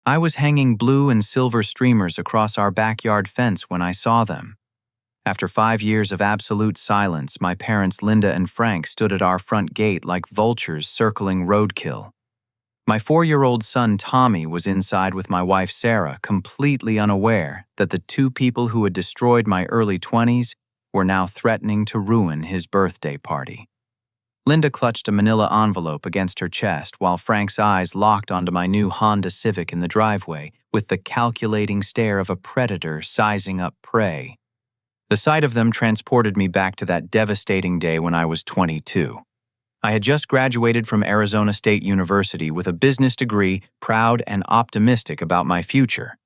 I was hanging blue and silver streamers across our backyard fence when I saw them. After 5 years of absolute silence, my parents Linda and Frank stood at our front gate like vultures circling roadkill. My 4-year-old son Tommy was inside with my wife Sarah, completely unaware that the two people who had destroyed my early 20s were now threatening to ruin his birthday party. Linda clutched a manila envelope against her chest while Frank's eyes locked onto my new Honda Civic in the driveway with the calculating stare of a predator sizing up prey. The sight of them transported me back to that devastating day when I was 22. I had just graduated from Arizona State University with a business degree, proud and optimistic about my future.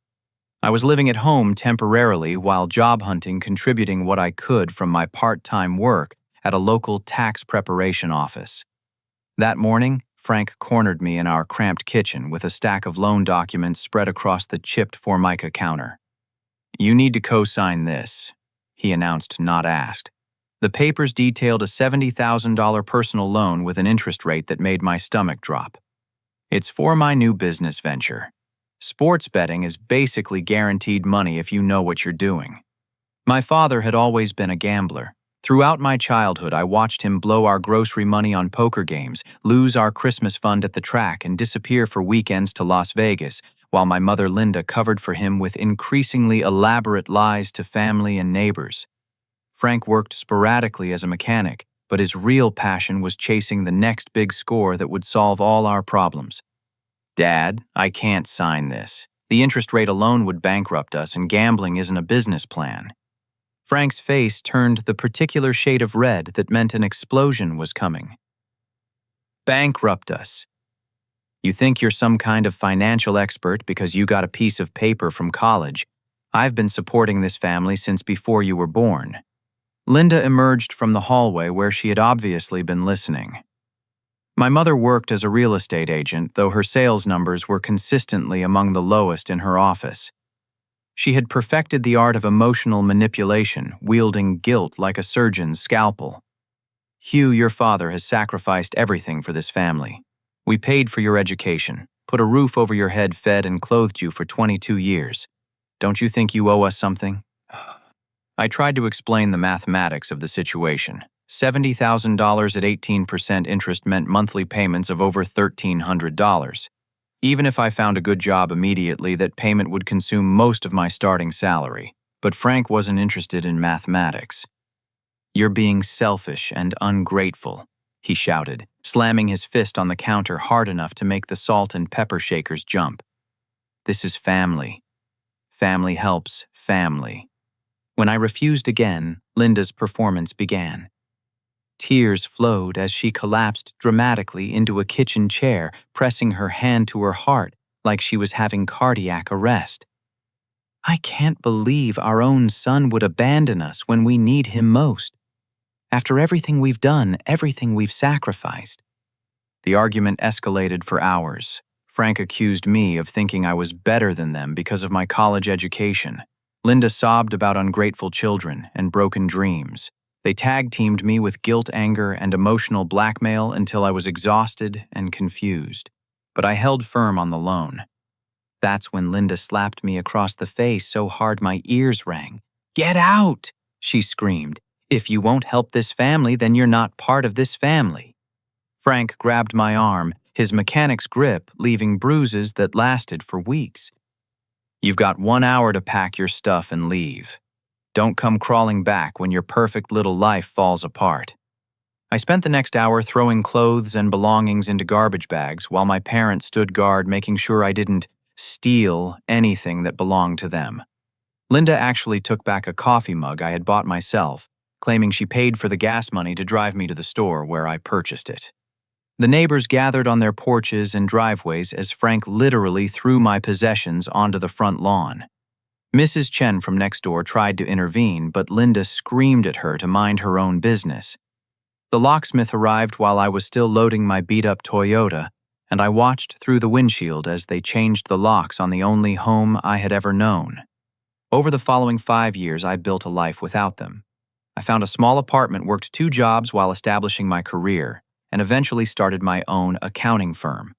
I was living at home temporarily while job hunting, contributing what I could from my part-time work at a local tax preparation office. That morning, Frank cornered me in our cramped kitchen with a stack of loan documents spread across the chipped Formica counter. "You need to co-sign this," he announced, not asked. The papers detailed a $70,000 personal loan with an interest rate that made my stomach drop. "It's for my new business venture. Sports betting is basically guaranteed money if you know what you're doing." My father had always been a gambler. Throughout my childhood, I watched him blow our grocery money on poker games, lose our Christmas fund at the track, and disappear for weekends to Las Vegas, while my mother Linda covered for him with increasingly elaborate lies to family and neighbors. Frank worked sporadically as a mechanic, but his real passion was chasing the next big score that would solve all our problems. "Dad, I can't sign this. The interest rate alone would bankrupt us, and gambling isn't a business plan." Frank's face turned the particular shade of red that meant an explosion was coming. "Bankrupt us. You think you're some kind of financial expert because you got a piece of paper from college. I've been supporting this family since before you were born." Linda emerged from the hallway where she had obviously been listening. My mother worked as a real estate agent, though her sales numbers were consistently among the lowest in her office. She had perfected the art of emotional manipulation, wielding guilt like a surgeon's scalpel. "Hugh, your father has sacrificed everything for this family. We paid for your education, put a roof over your head, fed and clothed you for 22 years. Don't you think you owe us something?" I tried to explain the mathematics of the situation. $70,000 at 18% interest meant monthly payments of over $1,300. Even if I found a good job immediately, that payment would consume most of my starting salary. But Frank wasn't interested in mathematics. "You're being selfish and ungrateful," he shouted, slamming his fist on the counter hard enough to make the salt and pepper shakers jump. "This is family. Family helps family." When I refused again, Linda's performance began. Tears flowed as she collapsed dramatically into a kitchen chair, pressing her hand to her heart like she was having cardiac arrest. "I can't believe our own son would abandon us when we need him most. After everything we've done, everything we've sacrificed." The argument escalated for hours. Frank accused me of thinking I was better than them because of my college education. Linda sobbed about ungrateful children and broken dreams. They tag-teamed me with guilt, anger, and emotional blackmail until I was exhausted and confused. But I held firm on the loan. That's when Linda slapped me across the face so hard my ears rang. "Get out!" she screamed. "If you won't help this family, then you're not part of this family." Frank grabbed my arm, his mechanic's grip leaving bruises that lasted for weeks. "You've got 1 hour to pack your stuff and leave. Don't come crawling back when your perfect little life falls apart." I spent the next hour throwing clothes and belongings into garbage bags while my parents stood guard, making sure I didn't steal anything that belonged to them. Linda actually took back a coffee mug I had bought myself, claiming she paid for the gas money to drive me to the store where I purchased it. The neighbors gathered on their porches and driveways as Frank literally threw my possessions onto the front lawn. Mrs. Chen from next door tried to intervene, but Linda screamed at her to mind her own business. The locksmith arrived while I was still loading my beat-up Toyota, and I watched through the windshield as they changed the locks on the only home I had ever known. Over the following 5 years, I built a life without them. I found a small apartment, worked 2 jobs while establishing my career, and eventually started my own accounting firm.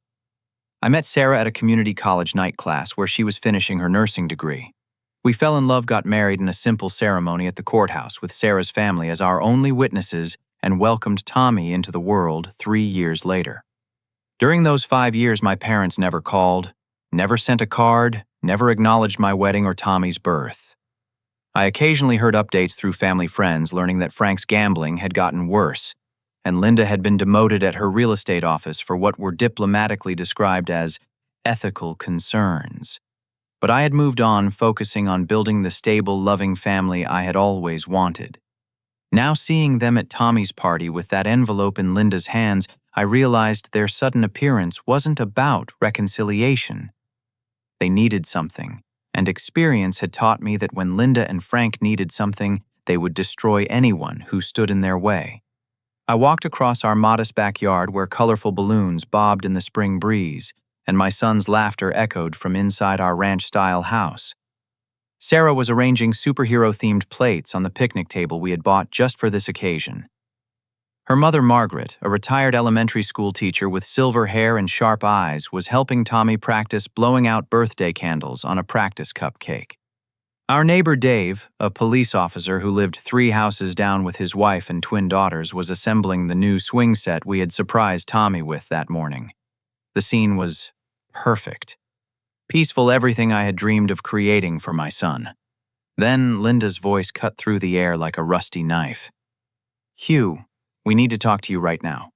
I met Sarah at a community college night class where she was finishing her nursing degree. We fell in love, got married in a simple ceremony at the courthouse with Sarah's family as our only witnesses, and welcomed Tommy into the world 3 years later. During those 5 years, my parents never called, never sent a card, never acknowledged my wedding or Tommy's birth. I occasionally heard updates through family friends learning that Frank's gambling had gotten worse, and Linda had been demoted at her real estate office for what were diplomatically described as ethical concerns. But I had moved on, focusing on building the stable, loving family I had always wanted. Now seeing them at Tommy's party with that envelope in Linda's hands, I realized their sudden appearance wasn't about reconciliation. They needed something, and experience had taught me that when Linda and Frank needed something, they would destroy anyone who stood in their way. I walked across our modest backyard where colorful balloons bobbed in the spring breeze, and my son's laughter echoed from inside our ranch-style house. Sarah was arranging superhero-themed plates on the picnic table we had bought just for this occasion. Her mother, Margaret, a retired elementary school teacher with silver hair and sharp eyes, was helping Tommy practice blowing out birthday candles on a practice cupcake. Our neighbor Dave, a police officer who lived 3 houses down with his wife and twin daughters, was assembling the new swing set we had surprised Tommy with that morning. The scene was perfect. Peaceful, everything I had dreamed of creating for my son. Then Linda's voice cut through the air like a rusty knife. "Hugh, we need to talk to you right now."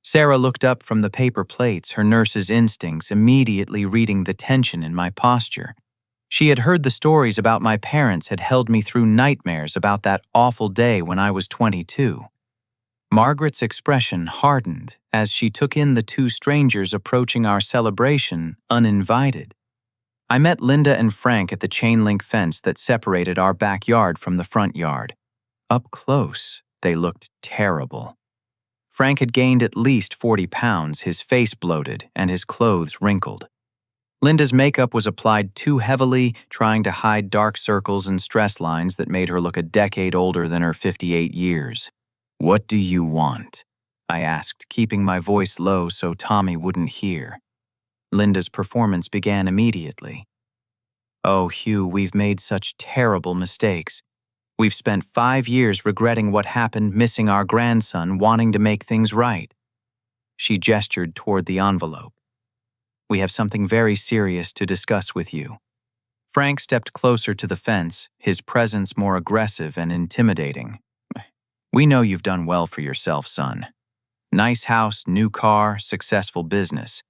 Sarah looked up from the paper plates, her nurse's instincts immediately reading the tension in my posture. She had heard the stories about my parents had held me through nightmares about that awful day when I was 22. Margaret's expression hardened as she took in the 2 strangers approaching our celebration uninvited. I met Linda and Frank at the chain-link fence that separated our backyard from the front yard. Up close, they looked terrible. Frank had gained at least 40 pounds, his face bloated, and his clothes wrinkled. Linda's makeup was applied too heavily, trying to hide dark circles and stress lines that made her look a decade older than her 58 years. "What do you want?" I asked, keeping my voice low so Tommy wouldn't hear. Linda's performance began immediately. "Oh, Hugh, we've made such terrible mistakes. We've spent 5 years regretting what happened, missing our grandson, wanting to make things right." She gestured toward the envelope. "We have something very serious to discuss with you." Frank stepped closer to the fence, his presence more aggressive and intimidating. "We know you've done well for yourself, son. Nice house, new car, successful business.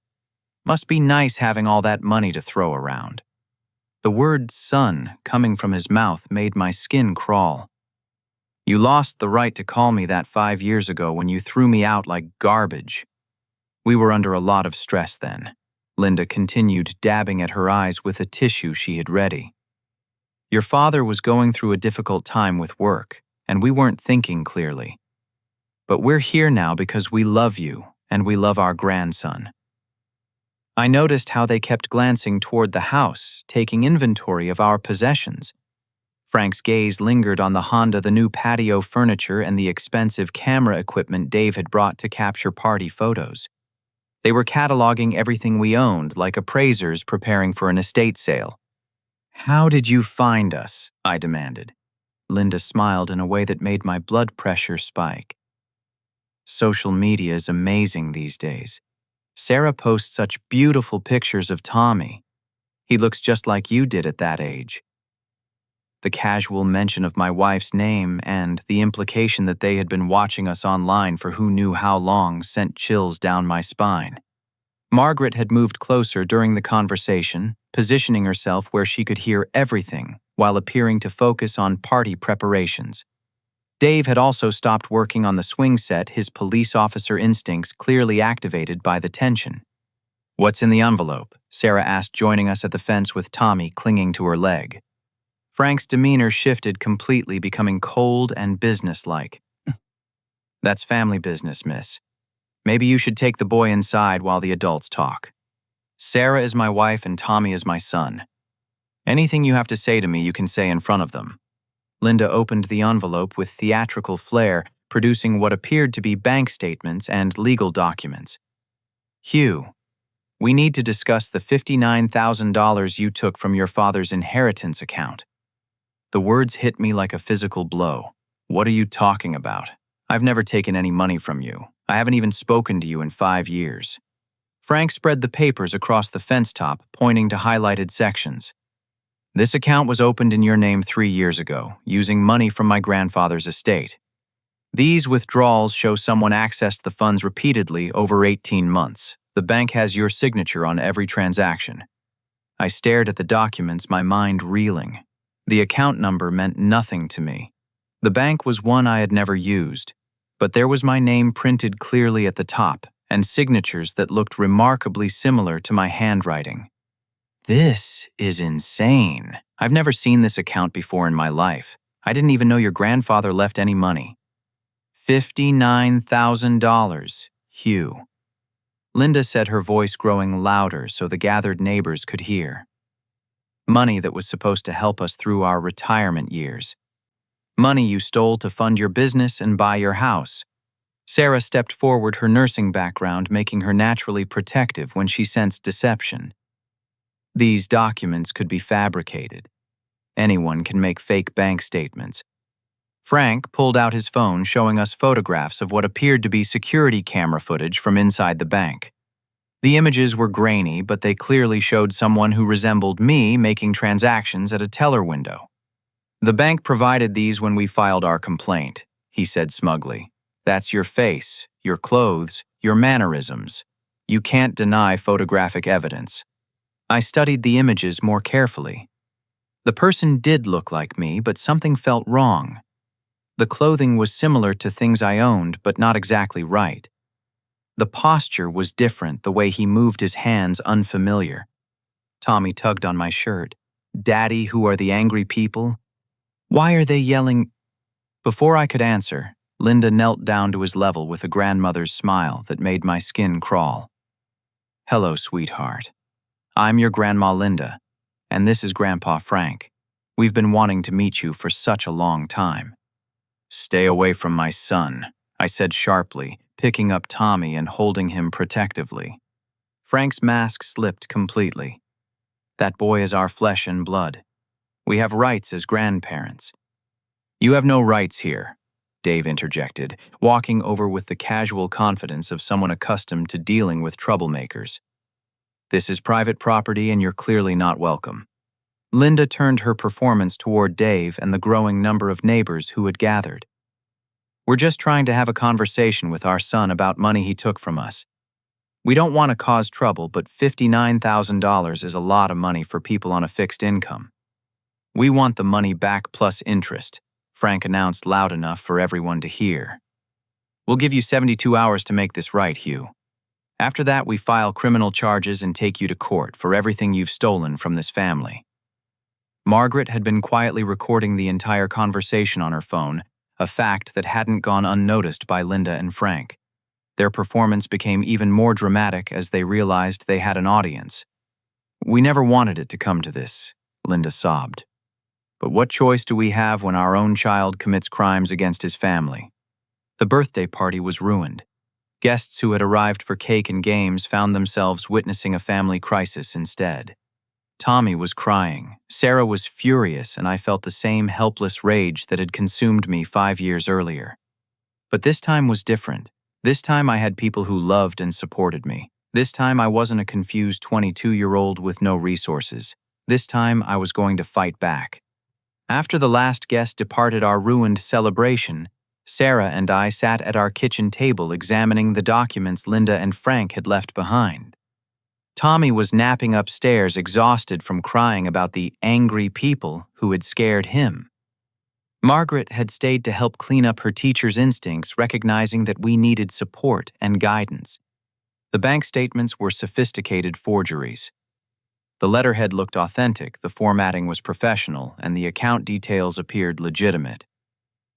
Must be nice having all that money to throw around." The word son coming from his mouth made my skin crawl. "You lost the right to call me that 5 years ago when you threw me out like garbage." We were under a lot of stress then. Linda continued, dabbing at her eyes with a tissue she had ready. "Your father was going through a difficult time with work, and we weren't thinking clearly. But we're here now because we love you, and we love our grandson." I noticed how they kept glancing toward the house, taking inventory of our possessions. Frank's gaze lingered on the Honda, the new patio furniture, and the expensive camera equipment Dave had brought to capture party photos. They were cataloging everything we owned, like appraisers preparing for an estate sale. "How did you find us?" I demanded. Linda smiled in a way that made my blood pressure spike. "Social media is amazing these days. Sarah posts such beautiful pictures of Tommy. He looks just like you did at that age." The casual mention of my wife's name and the implication that they had been watching us online for who knew how long sent chills down my spine. Margaret had moved closer during the conversation, positioning herself where she could hear everything while appearing to focus on party preparations. Dave had also stopped working on the swing set, his police officer instincts clearly activated by the tension. "What's in the envelope?" Sarah asked, joining us at the fence with Tommy clinging to her leg. Frank's demeanor shifted completely, becoming cold and businesslike. "That's family business, miss. Maybe you should take the boy inside while the adults talk. Sarah is my wife and Tommy is my son. Anything you have to say to me, you can say in front of them." Linda opened the envelope with theatrical flair, producing what appeared to be bank statements and legal documents. "Hugh, We need to discuss the $59,000 you took from your father's inheritance account." The words hit me like a physical blow. "What are you talking about? I've never taken any money from you. I haven't even spoken to you in 5 years." Frank spread the papers across the fence top, pointing to highlighted sections. "This account was opened in your name 3 years ago, using money from my grandfather's estate. These withdrawals show someone accessed the funds repeatedly over 18 months. The bank has your signature on every transaction." I stared at the documents, my mind reeling. The account number meant nothing to me. The bank was one I had never used, but there was my name printed clearly at the top, and signatures that looked remarkably similar to my handwriting. "This is insane. I've never seen this account before in my life. I didn't even know your grandfather left any money." $59,000, Hugh. Linda said, her voice growing louder so the gathered neighbors could hear. "Money that was supposed to help us through our retirement years. Money you stole to fund your business and buy your house." Sarah stepped forward, her nursing background making her naturally protective when she sensed deception. "These documents could be fabricated. Anyone can make fake bank statements." Frank pulled out his phone, showing us photographs of what appeared to be security camera footage from inside the bank. The images were grainy, but they clearly showed someone who resembled me making transactions at a teller window. "The bank provided these when we filed our complaint," he said smugly. "That's your face, your clothes, your mannerisms. You can't deny photographic evidence." I studied the images more carefully. The person did look like me, but something felt wrong. The clothing was similar to things I owned, but not exactly right. The posture was different, the way he moved his hands unfamiliar. Tommy tugged on my shirt. "Daddy, who are the angry people? Why are they yelling?" Before I could answer, Linda knelt down to his level with a grandmother's smile that made my skin crawl. "Hello, sweetheart. I'm your Grandma Linda, and this is Grandpa Frank. We've been wanting to meet you for such a long time." "Stay away from my son," I said sharply, picking up Tommy and holding him protectively. Frank's mask slipped completely. "That boy is our flesh and blood. We have rights as grandparents." "You have no rights here," Dave interjected, walking over with the casual confidence of someone accustomed to dealing with troublemakers. "This is private property and you're clearly not welcome." Linda turned her performance toward Dave and the growing number of neighbors who had gathered. "We're just trying to have a conversation with our son about money he took from us. We don't want to cause trouble, but $59,000 is a lot of money for people on a fixed income. We want the money back plus interest," Frank announced loud enough for everyone to hear. "We'll give you 72 hours to make this right, Hugh. After that, we file criminal charges and take you to court for everything you've stolen from this family." Margaret had been quietly recording the entire conversation on her phone, a fact that hadn't gone unnoticed by Linda and Frank. Their performance became even more dramatic as they realized they had an audience. "We never wanted it to come to this," Linda sobbed. "But what choice do we have when our own child commits crimes against his family?" The birthday party was ruined. Guests who had arrived for cake and games found themselves witnessing a family crisis instead. Tommy was crying, Sarah was furious, and I felt the same helpless rage that had consumed me 5 years earlier. But this time was different. This time I had people who loved and supported me. This time I wasn't a confused 22-year-old with no resources. This time I was going to fight back. After the last guest departed our ruined celebration, Sarah and I sat at our kitchen table examining the documents Linda and Frank had left behind. Tommy was napping upstairs, exhausted from crying about the angry people who had scared him. Margaret had stayed to help clean up her teacher's instincts, recognizing that we needed support and guidance. The bank statements were sophisticated forgeries. The letterhead looked authentic, the formatting was professional, and the account details appeared legitimate.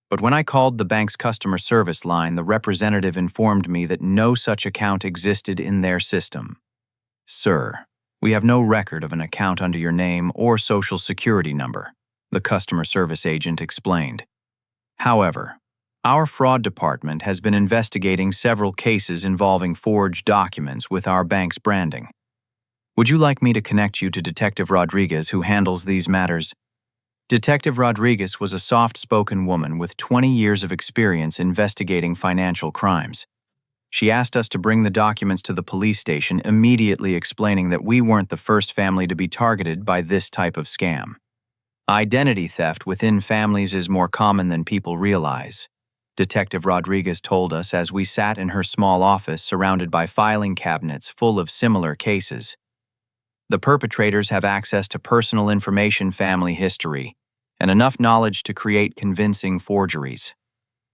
But when I called the bank's customer service line, the representative informed me that no such account existed in their system. "Sir, we have no record of an account under your name or social security number," the customer service agent explained. "However, our fraud department has been investigating several cases involving forged documents with our bank's branding. Would you like me to connect you to Detective Rodriguez, who handles these matters? Detective Rodriguez was a soft-spoken woman with 20 years of experience investigating financial crimes. She asked us to bring the documents to the police station, immediately explaining that we weren't the first family to be targeted by this type of scam. Identity theft within families is more common than people realize, Detective Rodriguez told us as we sat in her small office surrounded by filing cabinets full of similar cases. The perpetrators have access to personal information, family history, and enough knowledge to create convincing forgeries.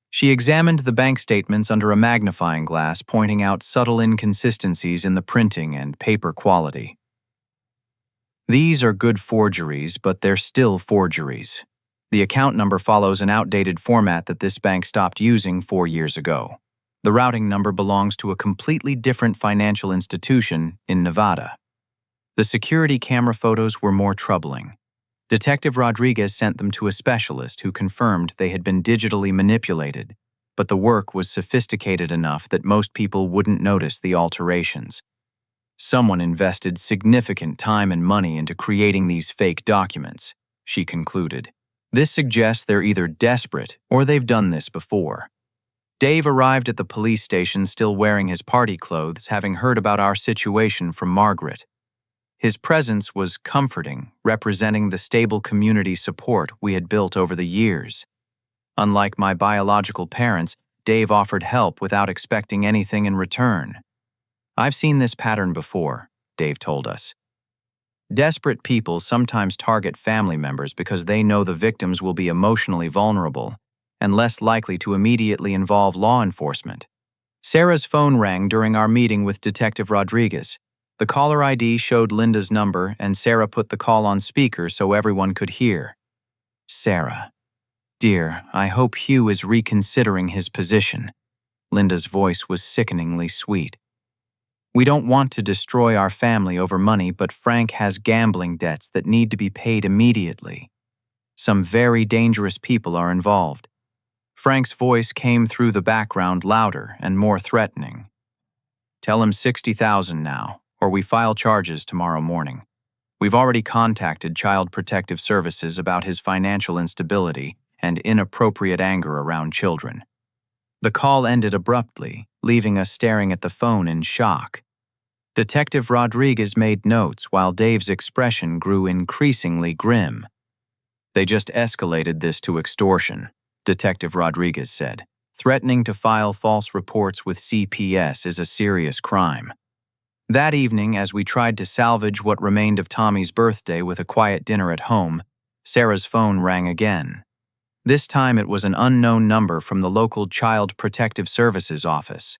She examined the bank statements under a magnifying glass, pointing out subtle inconsistencies in the printing and paper quality. These are good forgeries, but they're still forgeries. The account number follows an outdated format that this bank stopped using 4 years ago. The routing number belongs to a completely different financial institution in Nevada. The security camera photos were more troubling. Detective Rodriguez sent them to a specialist who confirmed they had been digitally manipulated, but the work was sophisticated enough that most people wouldn't notice the alterations. Someone invested significant time and money into creating these fake documents, she concluded. This suggests they're either desperate or they've done this before. Dave arrived at the police station still wearing his party clothes, having heard about our situation from Margaret. His presence was comforting, representing the stable community support we had built over the years. Unlike my biological parents, Dave offered help without expecting anything in return. I've seen this pattern before, Dave told us. Desperate people sometimes target family members because they know the victims will be emotionally vulnerable and less likely to immediately involve law enforcement. Sarah's phone rang during our meeting with Detective Rodriguez. The caller ID showed Linda's number, and Sarah put the call on speaker so everyone could hear. Sarah. Dear, I hope Hugh is reconsidering his position. Linda's voice was sickeningly sweet. We don't want to destroy our family over money, but Frank has gambling debts that need to be paid immediately. Some very dangerous people are involved. Frank's voice came through the background louder and more threatening. Tell him $60,000 now, or we file charges tomorrow morning. We've already contacted Child Protective Services about his financial instability and inappropriate anger around children. The call ended abruptly, leaving us staring at the phone in shock. Detective Rodriguez made notes while Dave's expression grew increasingly grim. They just escalated this to extortion, Detective Rodriguez said. Threatening to file false reports with CPS is a serious crime. That evening, as we tried to salvage what remained of Tommy's birthday with a quiet dinner at home, Sarah's phone rang again. This time it was an unknown number from the local Child Protective Services office.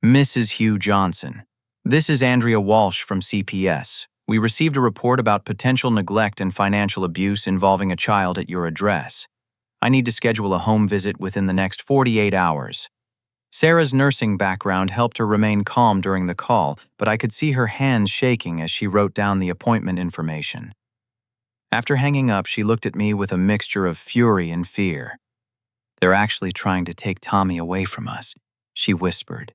Mrs. Hugh Johnson. This is Andrea Walsh from CPS. We received a report about potential neglect and financial abuse involving a child at your address. I need to schedule a home visit within the next 48 hours. Sarah's nursing background helped her remain calm during the call, but I could see her hands shaking as she wrote down the appointment information. After hanging up, she looked at me with a mixture of fury and fear. They're actually trying to take Tommy away from us, she whispered.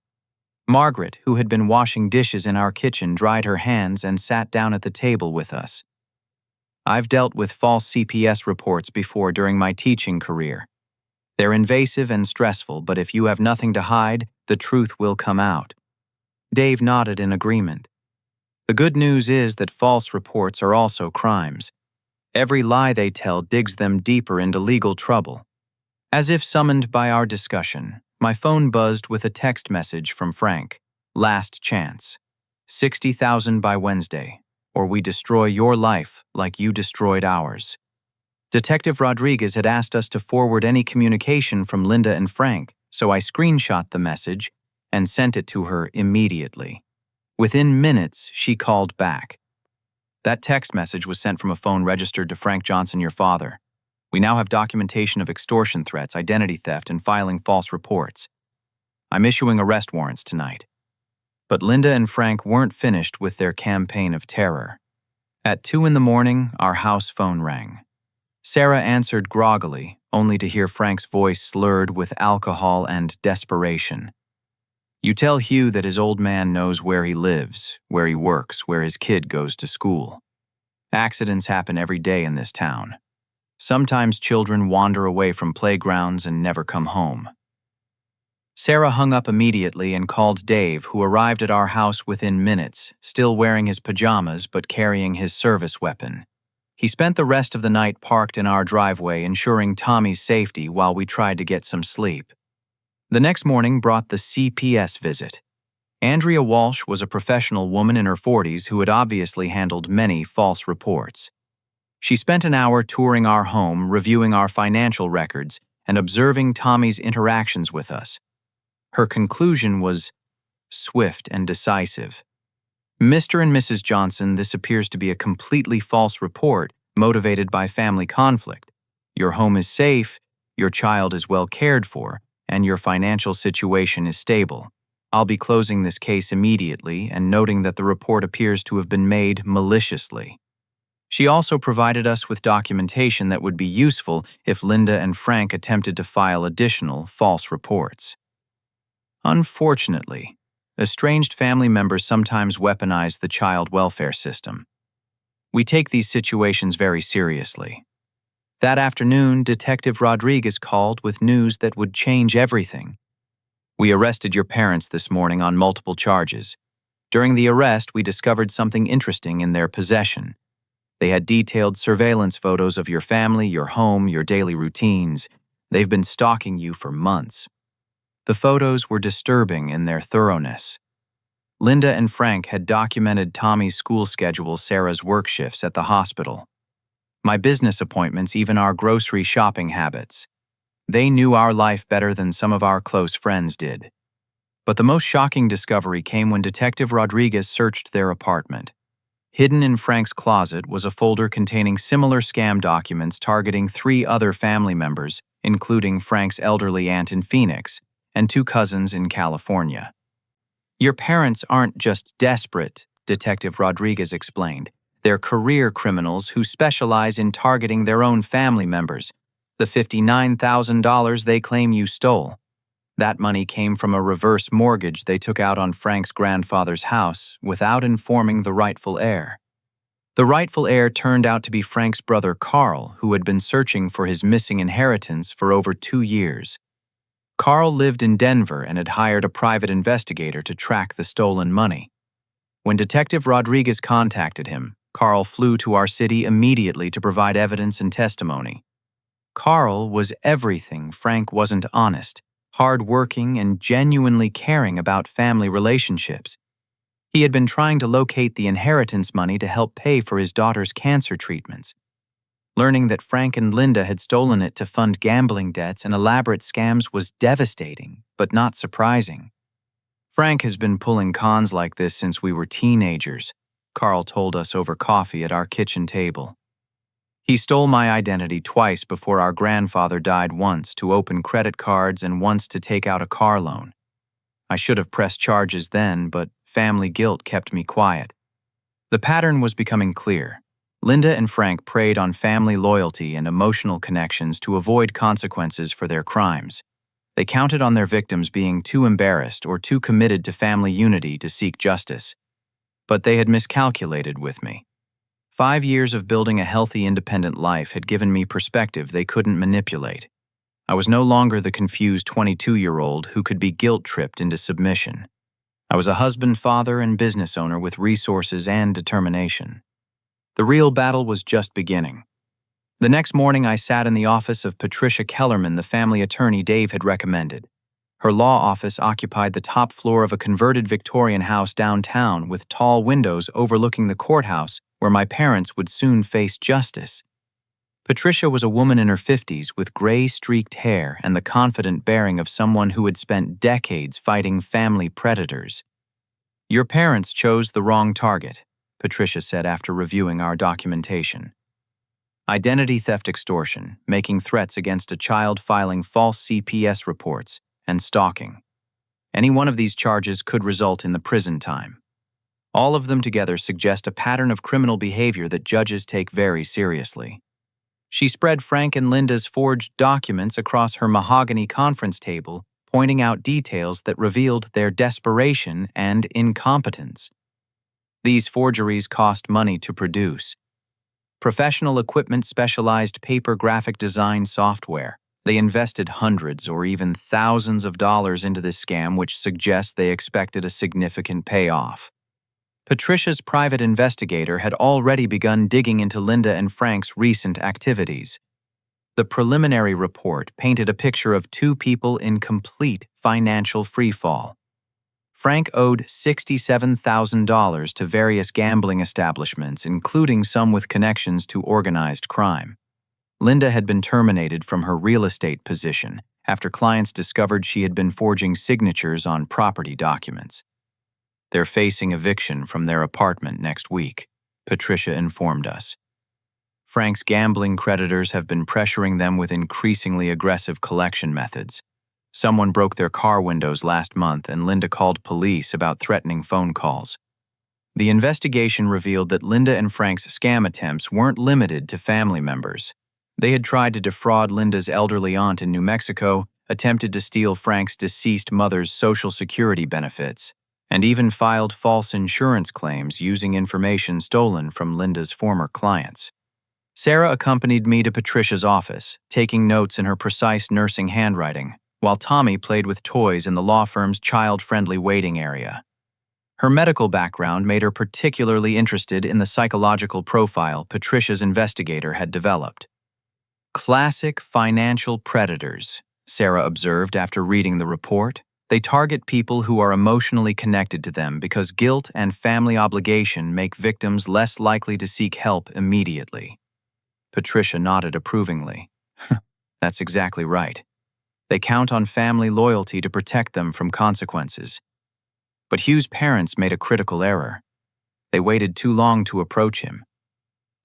Margaret, who had been washing dishes in our kitchen, dried her hands and sat down at the table with us. I've dealt with false CPS reports before during my teaching career. They're invasive and stressful, but if you have nothing to hide, the truth will come out. Dave nodded in agreement. The good news is that false reports are also crimes. Every lie they tell digs them deeper into legal trouble. As if summoned by our discussion, my phone buzzed with a text message from Frank. Last chance. 60,000 by Wednesday, or we destroy your life like you destroyed ours. Detective Rodriguez had asked us to forward any communication from Linda and Frank, so I screenshot the message and sent it to her immediately. Within minutes, she called back. That text message was sent from a phone registered to Frank Johnson, your father. We now have documentation of extortion threats, identity theft, and filing false reports. I'm issuing arrest warrants tonight. But Linda and Frank weren't finished with their campaign of terror. At 2 a.m, our house phone rang. Sarah answered groggily, only to hear Frank's voice slurred with alcohol and desperation. You tell Hugh that his old man knows where he lives, where he works, where his kid goes to school. Accidents happen every day in this town. Sometimes children wander away from playgrounds and never come home. Sarah hung up immediately and called Dave, who arrived at our house within minutes, still wearing his pajamas but carrying his service weapon. He spent the rest of the night parked in our driveway, ensuring Tommy's safety while we tried to get some sleep. The next morning brought the CPS visit. Andrea Walsh was a professional woman in her 40s who had obviously handled many false reports. She spent an hour touring our home, reviewing our financial records, and observing Tommy's interactions with us. Her conclusion was swift and decisive. Mr. and Mrs. Johnson, this appears to be a completely false report motivated by family conflict. Your home is safe, your child is well cared for, and your financial situation is stable. I'll be closing this case immediately and noting that the report appears to have been made maliciously. She also provided us with documentation that would be useful if Linda and Frank attempted to file additional false reports. Unfortunately, estranged family members sometimes weaponize the child welfare system. We take these situations very seriously. That afternoon, Detective Rodriguez called with news that would change everything. We arrested your parents this morning on multiple charges. During the arrest, we discovered something interesting in their possession. They had detailed surveillance photos of your family, your home, your daily routines. They've been stalking you for months. The photos were disturbing in their thoroughness. Linda and Frank had documented Tommy's school schedule, Sarah's work shifts at the hospital, my business appointments, even our grocery shopping habits. They knew our life better than some of our close friends did. But the most shocking discovery came when Detective Rodriguez searched their apartment. Hidden in Frank's closet was a folder containing similar scam documents targeting 3 other family members, including Frank's elderly aunt in Phoenix and 2 cousins in California. Your parents aren't just desperate, Detective Rodriguez explained. They're career criminals who specialize in targeting their own family members. The $59,000 they claim you stole. That money came from a reverse mortgage they took out on Frank's grandfather's house without informing the rightful heir. The rightful heir turned out to be Frank's brother Carl, who had been searching for his missing inheritance for over 2 years. Carl lived in Denver and had hired a private investigator to track the stolen money. When Detective Rodriguez contacted him, Carl flew to our city immediately to provide evidence and testimony. Carl was everything Frank wasn't: honest, hard-working, and genuinely caring about family relationships. He had been trying to locate the inheritance money to help pay for his daughter's cancer treatments. Learning that Frank and Linda had stolen it to fund gambling debts and elaborate scams was devastating, but not surprising. Frank has been pulling cons like this since we were teenagers, Carl told us over coffee at our kitchen table. He stole my identity twice before our grandfather died, once to open credit cards and once to take out a car loan. I should have pressed charges then, but family guilt kept me quiet. The pattern was becoming clear. Linda and Frank preyed on family loyalty and emotional connections to avoid consequences for their crimes. They counted on their victims being too embarrassed or too committed to family unity to seek justice. But they had miscalculated with me. 5 years of building a healthy, independent life had given me perspective they couldn't manipulate. I was no longer the confused 22-year-old who could be guilt-tripped into submission. I was a husband, father, and business owner with resources and determination. The real battle was just beginning. The next morning, I sat in the office of Patricia Kellerman, the family attorney Dave had recommended. Her law office occupied the top floor of a converted Victorian house downtown with tall windows overlooking the courthouse where my parents would soon face justice. Patricia was a woman in her 50s with gray-streaked hair and the confident bearing of someone who had spent decades fighting family predators. "Your parents chose the wrong target," Patricia said after reviewing our documentation. Identity theft, extortion, making threats against a child, filing false CPS reports, and stalking. Any one of these charges could result in the prison time. All of them together suggest a pattern of criminal behavior that judges take very seriously. She spread Frank and Linda's forged documents across her mahogany conference table, pointing out details that revealed their desperation and incompetence. These forgeries cost money to produce. Professional equipment specialized paper graphic design software. They invested hundreds or even thousands of dollars into this scam, which suggests they expected a significant payoff. Patricia's private investigator had already begun digging into Linda and Frank's recent activities. The preliminary report painted a picture of two people in complete financial freefall. Frank owed $67,000 to various gambling establishments, including some with connections to organized crime. Linda had been terminated from her real estate position after clients discovered she had been forging signatures on property documents. They're facing eviction from their apartment next week, Patricia informed us. Frank's gambling creditors have been pressuring them with increasingly aggressive collection methods. Someone broke their car windows last month, and Linda called police about threatening phone calls. The investigation revealed that Linda and Frank's scam attempts weren't limited to family members. They had tried to defraud Linda's elderly aunt in New Mexico, attempted to steal Frank's deceased mother's Social Security benefits, and even filed false insurance claims using information stolen from Linda's former clients. Sarah accompanied me to Patricia's office, taking notes in her precise nursing handwriting, while Tommy played with toys in the law firm's child-friendly waiting area. Her medical background made her particularly interested in the psychological profile Patricia's investigator had developed. Classic financial predators, Sarah observed after reading the report. They target people who are emotionally connected to them because guilt and family obligation make victims less likely to seek help immediately. Patricia nodded approvingly. That's exactly right. They count on family loyalty to protect them from consequences. But Hugh's parents made a critical error. They waited too long to approach him.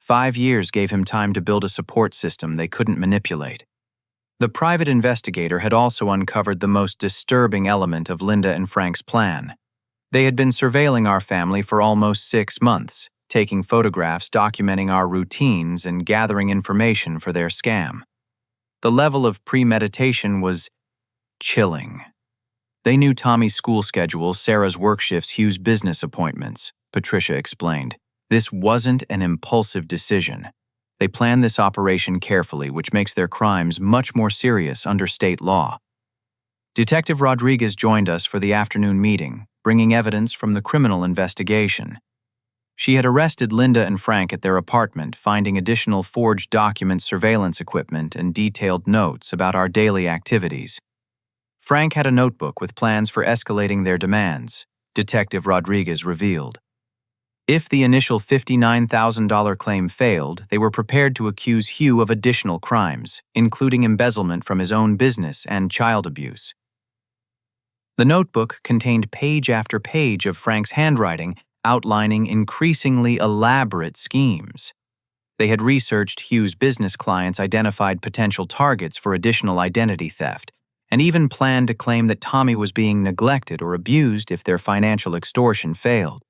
5 years gave him time to build a support system they couldn't manipulate. The private investigator had also uncovered the most disturbing element of Linda and Frank's plan. They had been surveilling our family for almost 6 months, taking photographs documenting our routines and gathering information for their scam. The level of premeditation was chilling. They knew Tommy's school schedule, Sarah's work shifts, Hugh's business appointments, Patricia explained. This wasn't an impulsive decision. They planned this operation carefully, which makes their crimes much more serious under state law. Detective Rodriguez joined us for the afternoon meeting, bringing evidence from the criminal investigation. She had arrested Linda and Frank at their apartment, finding additional forged document surveillance equipment and detailed notes about our daily activities. Frank had a notebook with plans for escalating their demands, Detective Rodriguez revealed. If the initial $59,000 claim failed, they were prepared to accuse Hugh of additional crimes, including embezzlement from his own business and child abuse. The notebook contained page after page of Frank's handwriting outlining increasingly elaborate schemes. They had researched Hugh's business clients, identified potential targets for additional identity theft, and even planned to claim that Tommy was being neglected or abused if their financial extortion failed.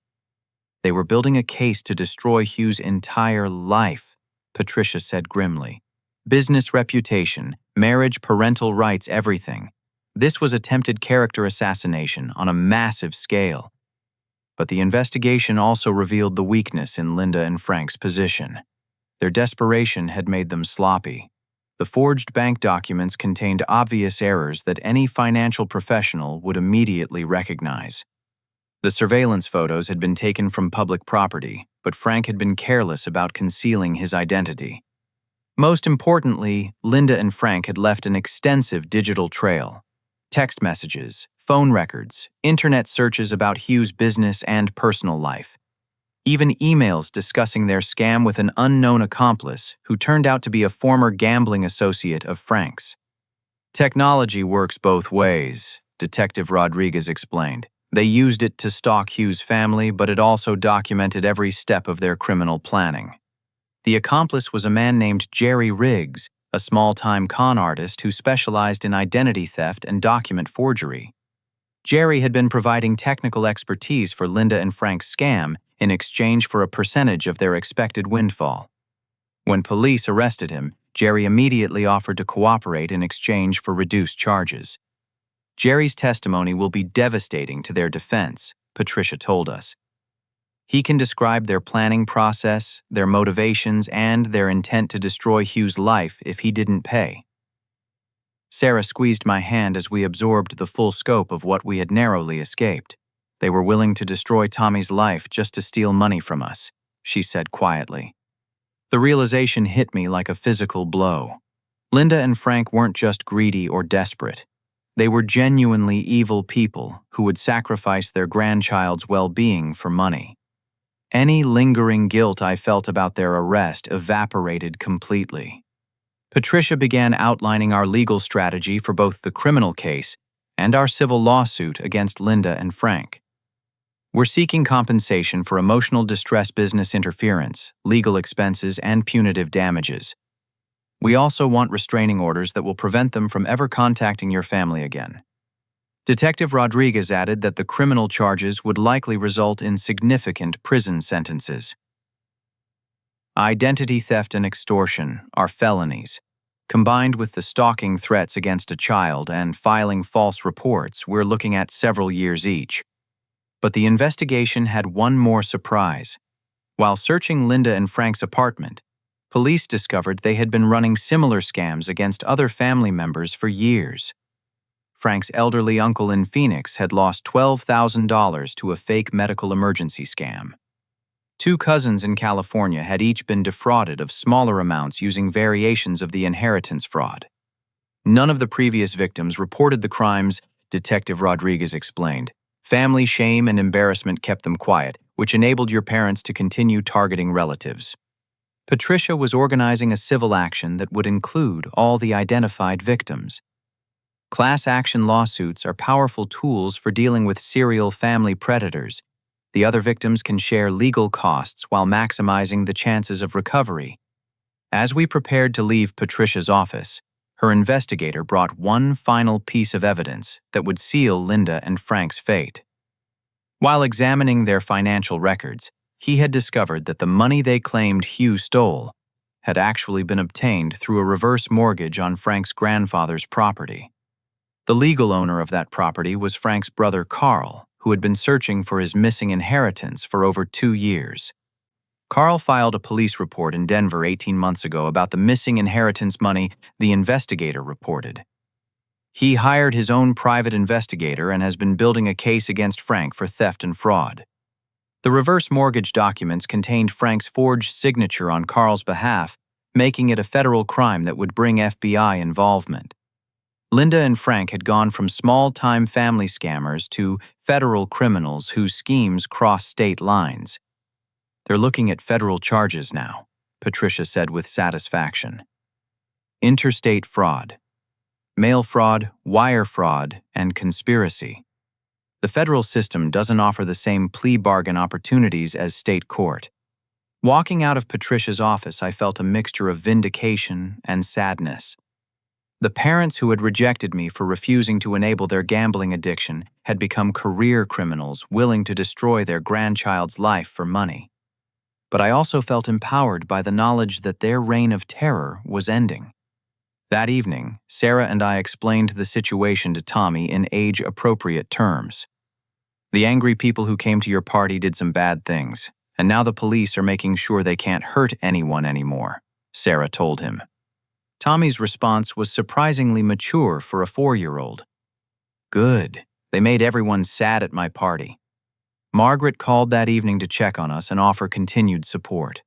They were building a case to destroy Hugh's entire life, Patricia said grimly. Business reputation, marriage, parental rights, everything. This was attempted character assassination on a massive scale. But the investigation also revealed the weakness in Linda and Frank's position. Their desperation had made them sloppy. The forged bank documents contained obvious errors that any financial professional would immediately recognize. The surveillance photos had been taken from public property, but Frank had been careless about concealing his identity. Most importantly, Linda and Frank had left an extensive digital trail. Text messages, phone records, internet searches about Hugh's business and personal life. Even emails discussing their scam with an unknown accomplice who turned out to be a former gambling associate of Frank's. Technology works both ways, Detective Rodriguez explained. They used it to stalk Hugh's family, but it also documented every step of their criminal planning. The accomplice was a man named Jerry Riggs, a small-time con artist who specialized in identity theft and document forgery. Jerry had been providing technical expertise for Linda and Frank's scam in exchange for a percentage of their expected windfall. When police arrested him, Jerry immediately offered to cooperate in exchange for reduced charges. Jerry's testimony will be devastating to their defense, Patricia told us. He can describe their planning process, their motivations, and their intent to destroy Hugh's life if he didn't pay. Sarah squeezed my hand as we absorbed the full scope of what we had narrowly escaped. They were willing to destroy Tommy's life just to steal money from us, she said quietly. The realization hit me like a physical blow. Linda and Frank weren't just greedy or desperate. They were genuinely evil people who would sacrifice their grandchild's well-being for money. Any lingering guilt I felt about their arrest evaporated completely. Patricia began outlining our legal strategy for both the criminal case and our civil lawsuit against Linda and Frank. We're seeking compensation for emotional distress, business interference, legal expenses, and punitive damages. We also want restraining orders that will prevent them from ever contacting your family again. Detective Rodriguez added that the criminal charges would likely result in significant prison sentences. Identity theft and extortion are felonies. Combined with the stalking threats against a child and filing false reports, we're looking at several years each. But the investigation had one more surprise. While searching Linda and Frank's apartment, police discovered they had been running similar scams against other family members for years. Frank's elderly uncle in Phoenix had lost $12,000 to a fake medical emergency scam. Two cousins in California had each been defrauded of smaller amounts using variations of the inheritance fraud. None of the previous victims reported the crimes, Detective Rodriguez explained. Family shame and embarrassment kept them quiet, which enabled your parents to continue targeting relatives. Patricia was organizing a civil action that would include all the identified victims. Class action lawsuits are powerful tools for dealing with serial family predators. The other victims can share legal costs while maximizing the chances of recovery. As we prepared to leave Patricia's office, her investigator brought one final piece of evidence that would seal Linda and Frank's fate. While examining their financial records, he had discovered that the money they claimed Hugh stole had actually been obtained through a reverse mortgage on Frank's grandfather's property. The legal owner of that property was Frank's brother Carl, who had been searching for his missing inheritance for over 2 years. Carl filed a police report in Denver 18 months ago about the missing inheritance money, the investigator reported. He hired his own private investigator and has been building a case against Frank for theft and fraud. The reverse mortgage documents contained Frank's forged signature on Carl's behalf, making it a federal crime that would bring FBI involvement. Linda and Frank had gone from small-time family scammers to federal criminals whose schemes cross state lines. They're looking at federal charges now, Patricia said with satisfaction. Interstate fraud, mail fraud, wire fraud, and conspiracy. The federal system doesn't offer the same plea bargain opportunities as state court. Walking out of Patricia's office, I felt a mixture of vindication and sadness. The parents who had rejected me for refusing to enable their gambling addiction had become career criminals willing to destroy their grandchild's life for money. But I also felt empowered by the knowledge that their reign of terror was ending. That evening, Sarah and I explained the situation to Tommy in age-appropriate terms. The angry people who came to your party did some bad things, and now the police are making sure they can't hurt anyone anymore, Sarah told him. Tommy's response was surprisingly mature for a 4-year-old. Good. They made everyone sad at my party. Margaret called that evening to check on us and offer continued support.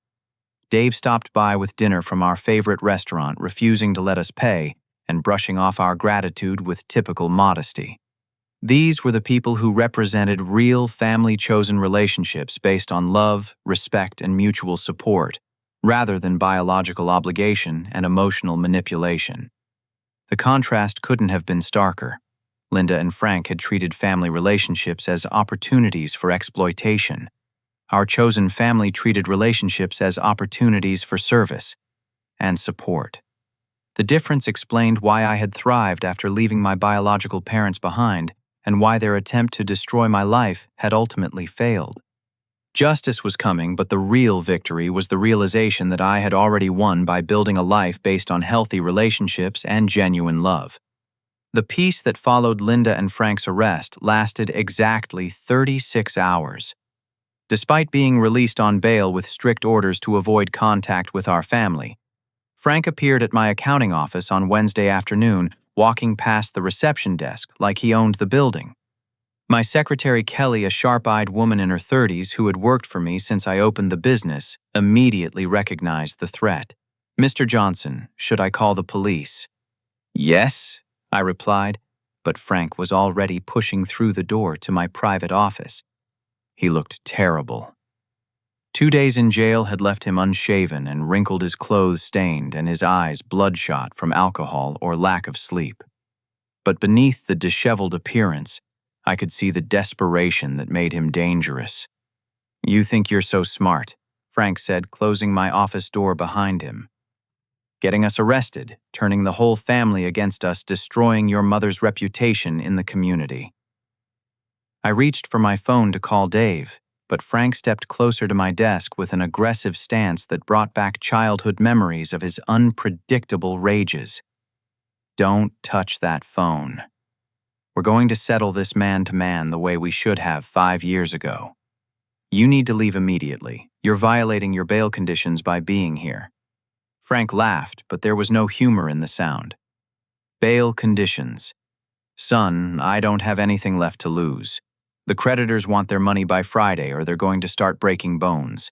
Dave stopped by with dinner from our favorite restaurant, refusing to let us pay and brushing off our gratitude with typical modesty. These were the people who represented real family-chosen relationships based on love, respect, and mutual support, rather than biological obligation and emotional manipulation. The contrast couldn't have been starker. Linda and Frank had treated family relationships as opportunities for exploitation. Our chosen family treated relationships as opportunities for service and support. The difference explained why I had thrived after leaving my biological parents behind and why their attempt to destroy my life had ultimately failed. Justice was coming, but the real victory was the realization that I had already won by building a life based on healthy relationships and genuine love. The peace that followed Linda and Frank's arrest lasted exactly 36 hours. Despite being released on bail with strict orders to avoid contact with our family, Frank appeared at my accounting office on Wednesday afternoon, walking past the reception desk like he owned the building. My secretary Kelly, a sharp-eyed woman in her 30s who had worked for me since I opened the business, immediately recognized the threat. "Mr. Johnson, should I call the police?" "Yes," I replied, but Frank was already pushing through the door to my private office. He looked terrible. 2 days in jail had left him unshaven and wrinkled, his clothes stained and his eyes bloodshot from alcohol or lack of sleep. But beneath the disheveled appearance, I could see the desperation that made him dangerous. "You think you're so smart," Frank said, closing my office door behind him. "Getting us arrested, turning the whole family against us, destroying your mother's reputation in the community." I reached for my phone to call Dave, but Frank stepped closer to my desk with an aggressive stance that brought back childhood memories of his unpredictable rages. "Don't touch that phone. We're going to settle this man-to-man the way we should have 5 years ago. You need to leave immediately. You're violating your bail conditions by being here." Frank laughed, but there was no humor in the sound. "Bail conditions. Son, I don't have anything left to lose. The creditors want their money by Friday or they're going to start breaking bones.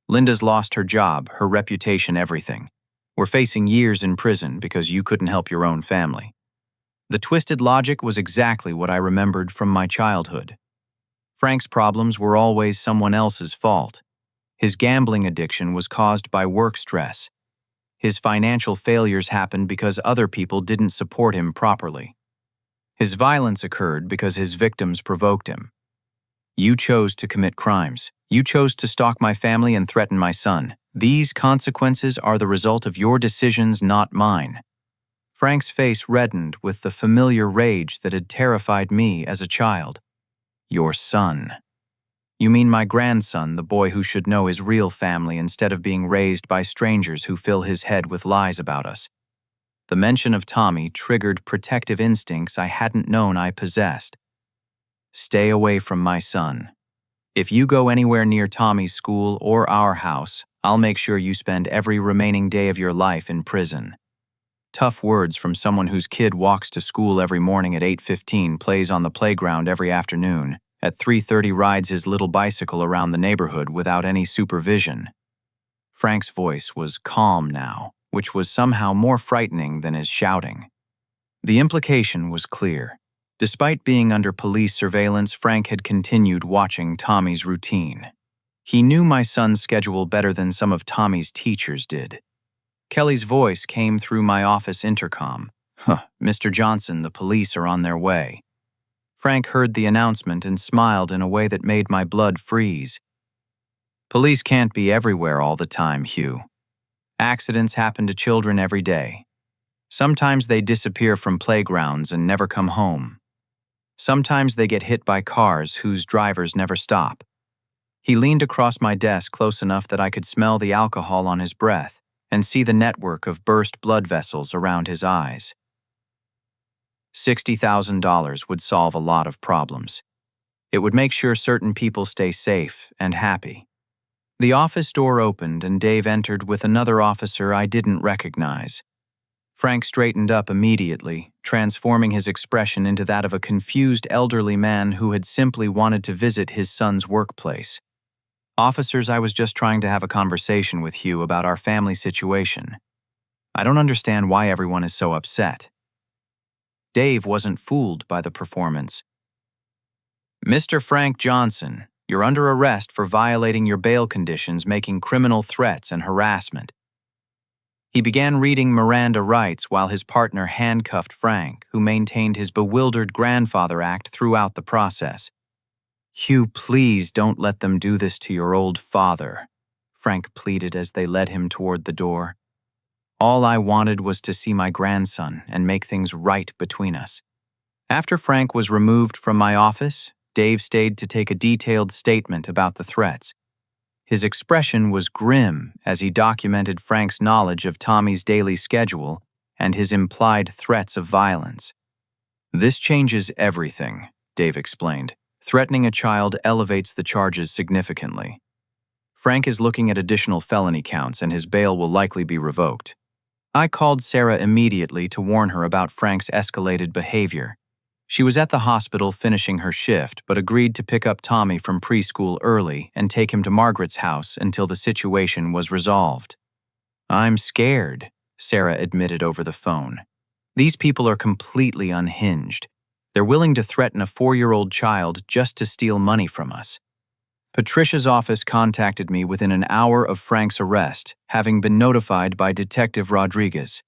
Linda's lost her job, her reputation, everything. We're facing years in prison because you couldn't help your own family." The twisted logic was exactly what I remembered from my childhood. Frank's problems were always someone else's fault. His gambling addiction was caused by work stress. His financial failures happened because other people didn't support him properly. His violence occurred because his victims provoked him. "You chose to commit crimes. You chose to stalk my family and threaten my son. These consequences are the result of your decisions, not mine." Frank's face reddened with the familiar rage that had terrified me as a child. "Your son. You mean my grandson, the boy who should know his real family instead of being raised by strangers who fill his head with lies about us." The mention of Tommy triggered protective instincts I hadn't known I possessed. "Stay away from my son. If you go anywhere near Tommy's school or our house, I'll make sure you spend every remaining day of your life in prison." Tough words from someone whose kid walks to school every morning at 8:15, plays on the playground every afternoon, at 3:30 rides his little bicycle around the neighborhood without any supervision. Frank's voice was calm now, which was somehow more frightening than his shouting. The implication was clear. Despite being under police surveillance, Frank had continued watching Tommy's routine. He knew my son's schedule better than some of Tommy's teachers did. Kelly's voice came through my office intercom. "Mr. Johnson, the police are on their way." Frank heard the announcement and smiled in a way that made my blood freeze. "Police can't be everywhere all the time, Hugh. Accidents happen to children every day. Sometimes they disappear from playgrounds and never come home. Sometimes they get hit by cars whose drivers never stop." He leaned across my desk close enough that I could smell the alcohol on his breath and see the network of burst blood vessels around his eyes. $60,000 would solve a lot of problems. It would make sure certain people stay safe and happy. The office door opened and Dave entered with another officer I didn't recognize. Frank straightened up immediately, transforming his expression into that of a confused elderly man who had simply wanted to visit his son's workplace. "Officers, I was just trying to have a conversation with Hugh about our family situation. I don't understand why everyone is so upset." Dave wasn't fooled by the performance. "Mr. Frank Johnson, you're under arrest for violating your bail conditions, making criminal threats and harassment." He began reading Miranda rights while his partner handcuffed Frank, who maintained his bewildered grandfather act throughout the process. "Hugh, please don't let them do this to your old father," Frank pleaded as they led him toward the door. "All I wanted was to see my grandson and make things right between us." After Frank was removed from my office, Dave stayed to take a detailed statement about the threats. His expression was grim as he documented Frank's knowledge of Tommy's daily schedule and his implied threats of violence. This changes everything, Dave explained. Threatening a child elevates the charges significantly. Frank is looking at additional felony counts and his bail will likely be revoked. I called Sarah immediately to warn her about Frank's escalated behavior. She was at the hospital finishing her shift, but agreed to pick up Tommy from preschool early and take him to Margaret's house until the situation was resolved. "I'm scared," Sarah admitted over the phone. "These people are completely unhinged. They're willing to threaten a 4-year-old child just to steal money from us." Patricia's office contacted me within an hour of Frank's arrest, having been notified by Detective Rodriguez.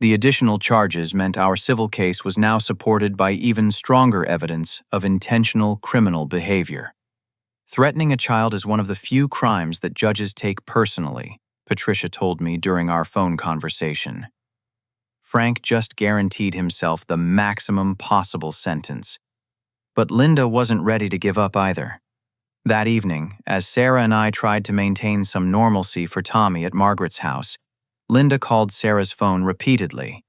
The additional charges meant our civil case was now supported by even stronger evidence of intentional criminal behavior. "Threatening a child is one of the few crimes that judges take personally," Patricia told me during our phone conversation. Frank just guaranteed himself the maximum possible sentence. But Linda wasn't ready to give up either. That evening, as Sarah and I tried to maintain some normalcy for Tommy at Margaret's house, Linda called Sarah's phone repeatedly.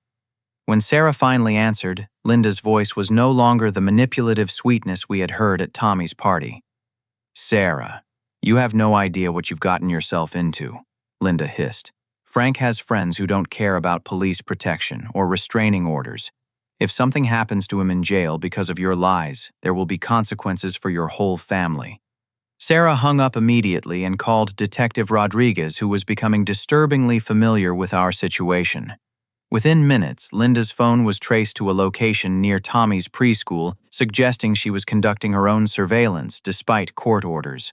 When Sarah finally answered, Linda's voice was no longer the manipulative sweetness we had heard at Tommy's party. "Sarah, you have no idea what you've gotten yourself into," Linda hissed. "Frank has friends who don't care about police protection or restraining orders. If something happens to him in jail because of your lies, there will be consequences for your whole family." Sarah hung up immediately and called Detective Rodriguez, who was becoming disturbingly familiar with our situation. Within minutes, Linda's phone was traced to a location near Tommy's preschool, suggesting she was conducting her own surveillance despite court orders.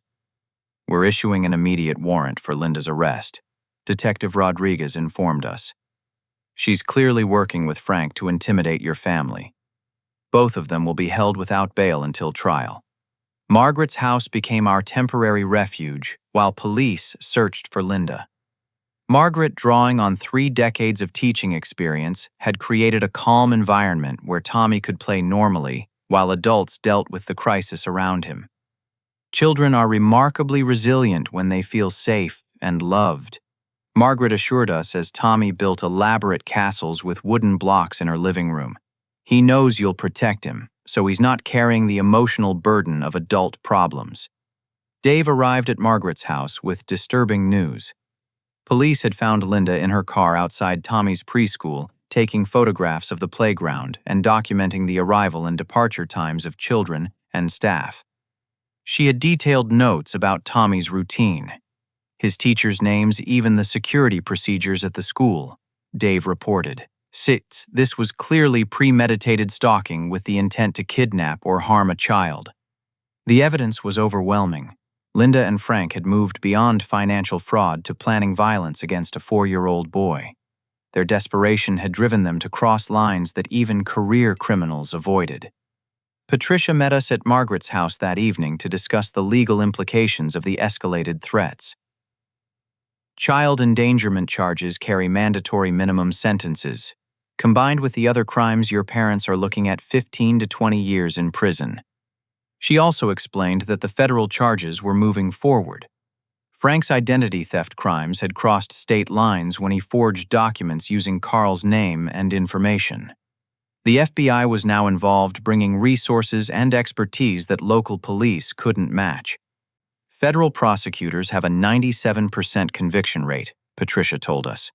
"We're issuing an immediate warrant for Linda's arrest," Detective Rodriguez informed us. "She's clearly working with Frank to intimidate your family. Both of them will be held without bail until trial." Margaret's house became our temporary refuge while police searched for Linda. Margaret, drawing on 3 decades of teaching experience, had created a calm environment where Tommy could play normally while adults dealt with the crisis around him. Children are remarkably resilient when they feel safe and loved, Margaret assured us as Tommy built elaborate castles with wooden blocks in her living room. "He knows you'll protect him, so he's not carrying the emotional burden of adult problems." Dave arrived at Margaret's house with disturbing news. Police had found Linda in her car outside Tommy's preschool, taking photographs of the playground and documenting the arrival and departure times of children and staff. She had detailed notes about Tommy's routine, his teachers' names, even the security procedures at the school, Dave reported. This was clearly premeditated stalking with the intent to kidnap or harm a child. The evidence was overwhelming. Linda and Frank had moved beyond financial fraud to planning violence against a 4-year-old boy. Their desperation had driven them to cross lines that even career criminals avoided. Patricia met us at Margaret's house that evening to discuss the legal implications of the escalated threats. Child endangerment charges carry mandatory minimum sentences. Combined with the other crimes, your parents are looking at 15 to 20 years in prison. She also explained that the federal charges were moving forward. Frank's identity theft crimes had crossed state lines when he forged documents using Carl's name and information. The FBI was now involved, bringing resources and expertise that local police couldn't match. Federal prosecutors have a 97% conviction rate, Patricia told us.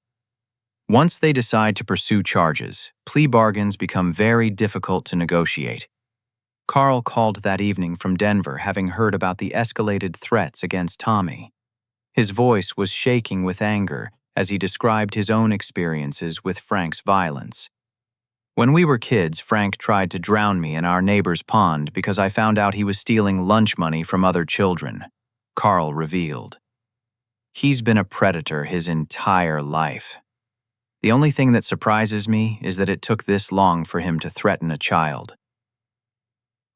Once they decide to pursue charges, plea bargains become very difficult to negotiate. Carl called that evening from Denver, having heard about the escalated threats against Tommy. His voice was shaking with anger as he described his own experiences with Frank's violence. "When we were kids, Frank tried to drown me in our neighbor's pond because I found out he was stealing lunch money from other children," Carl revealed. "He's been a predator his entire life. The only thing that surprises me is that it took this long for him to threaten a child."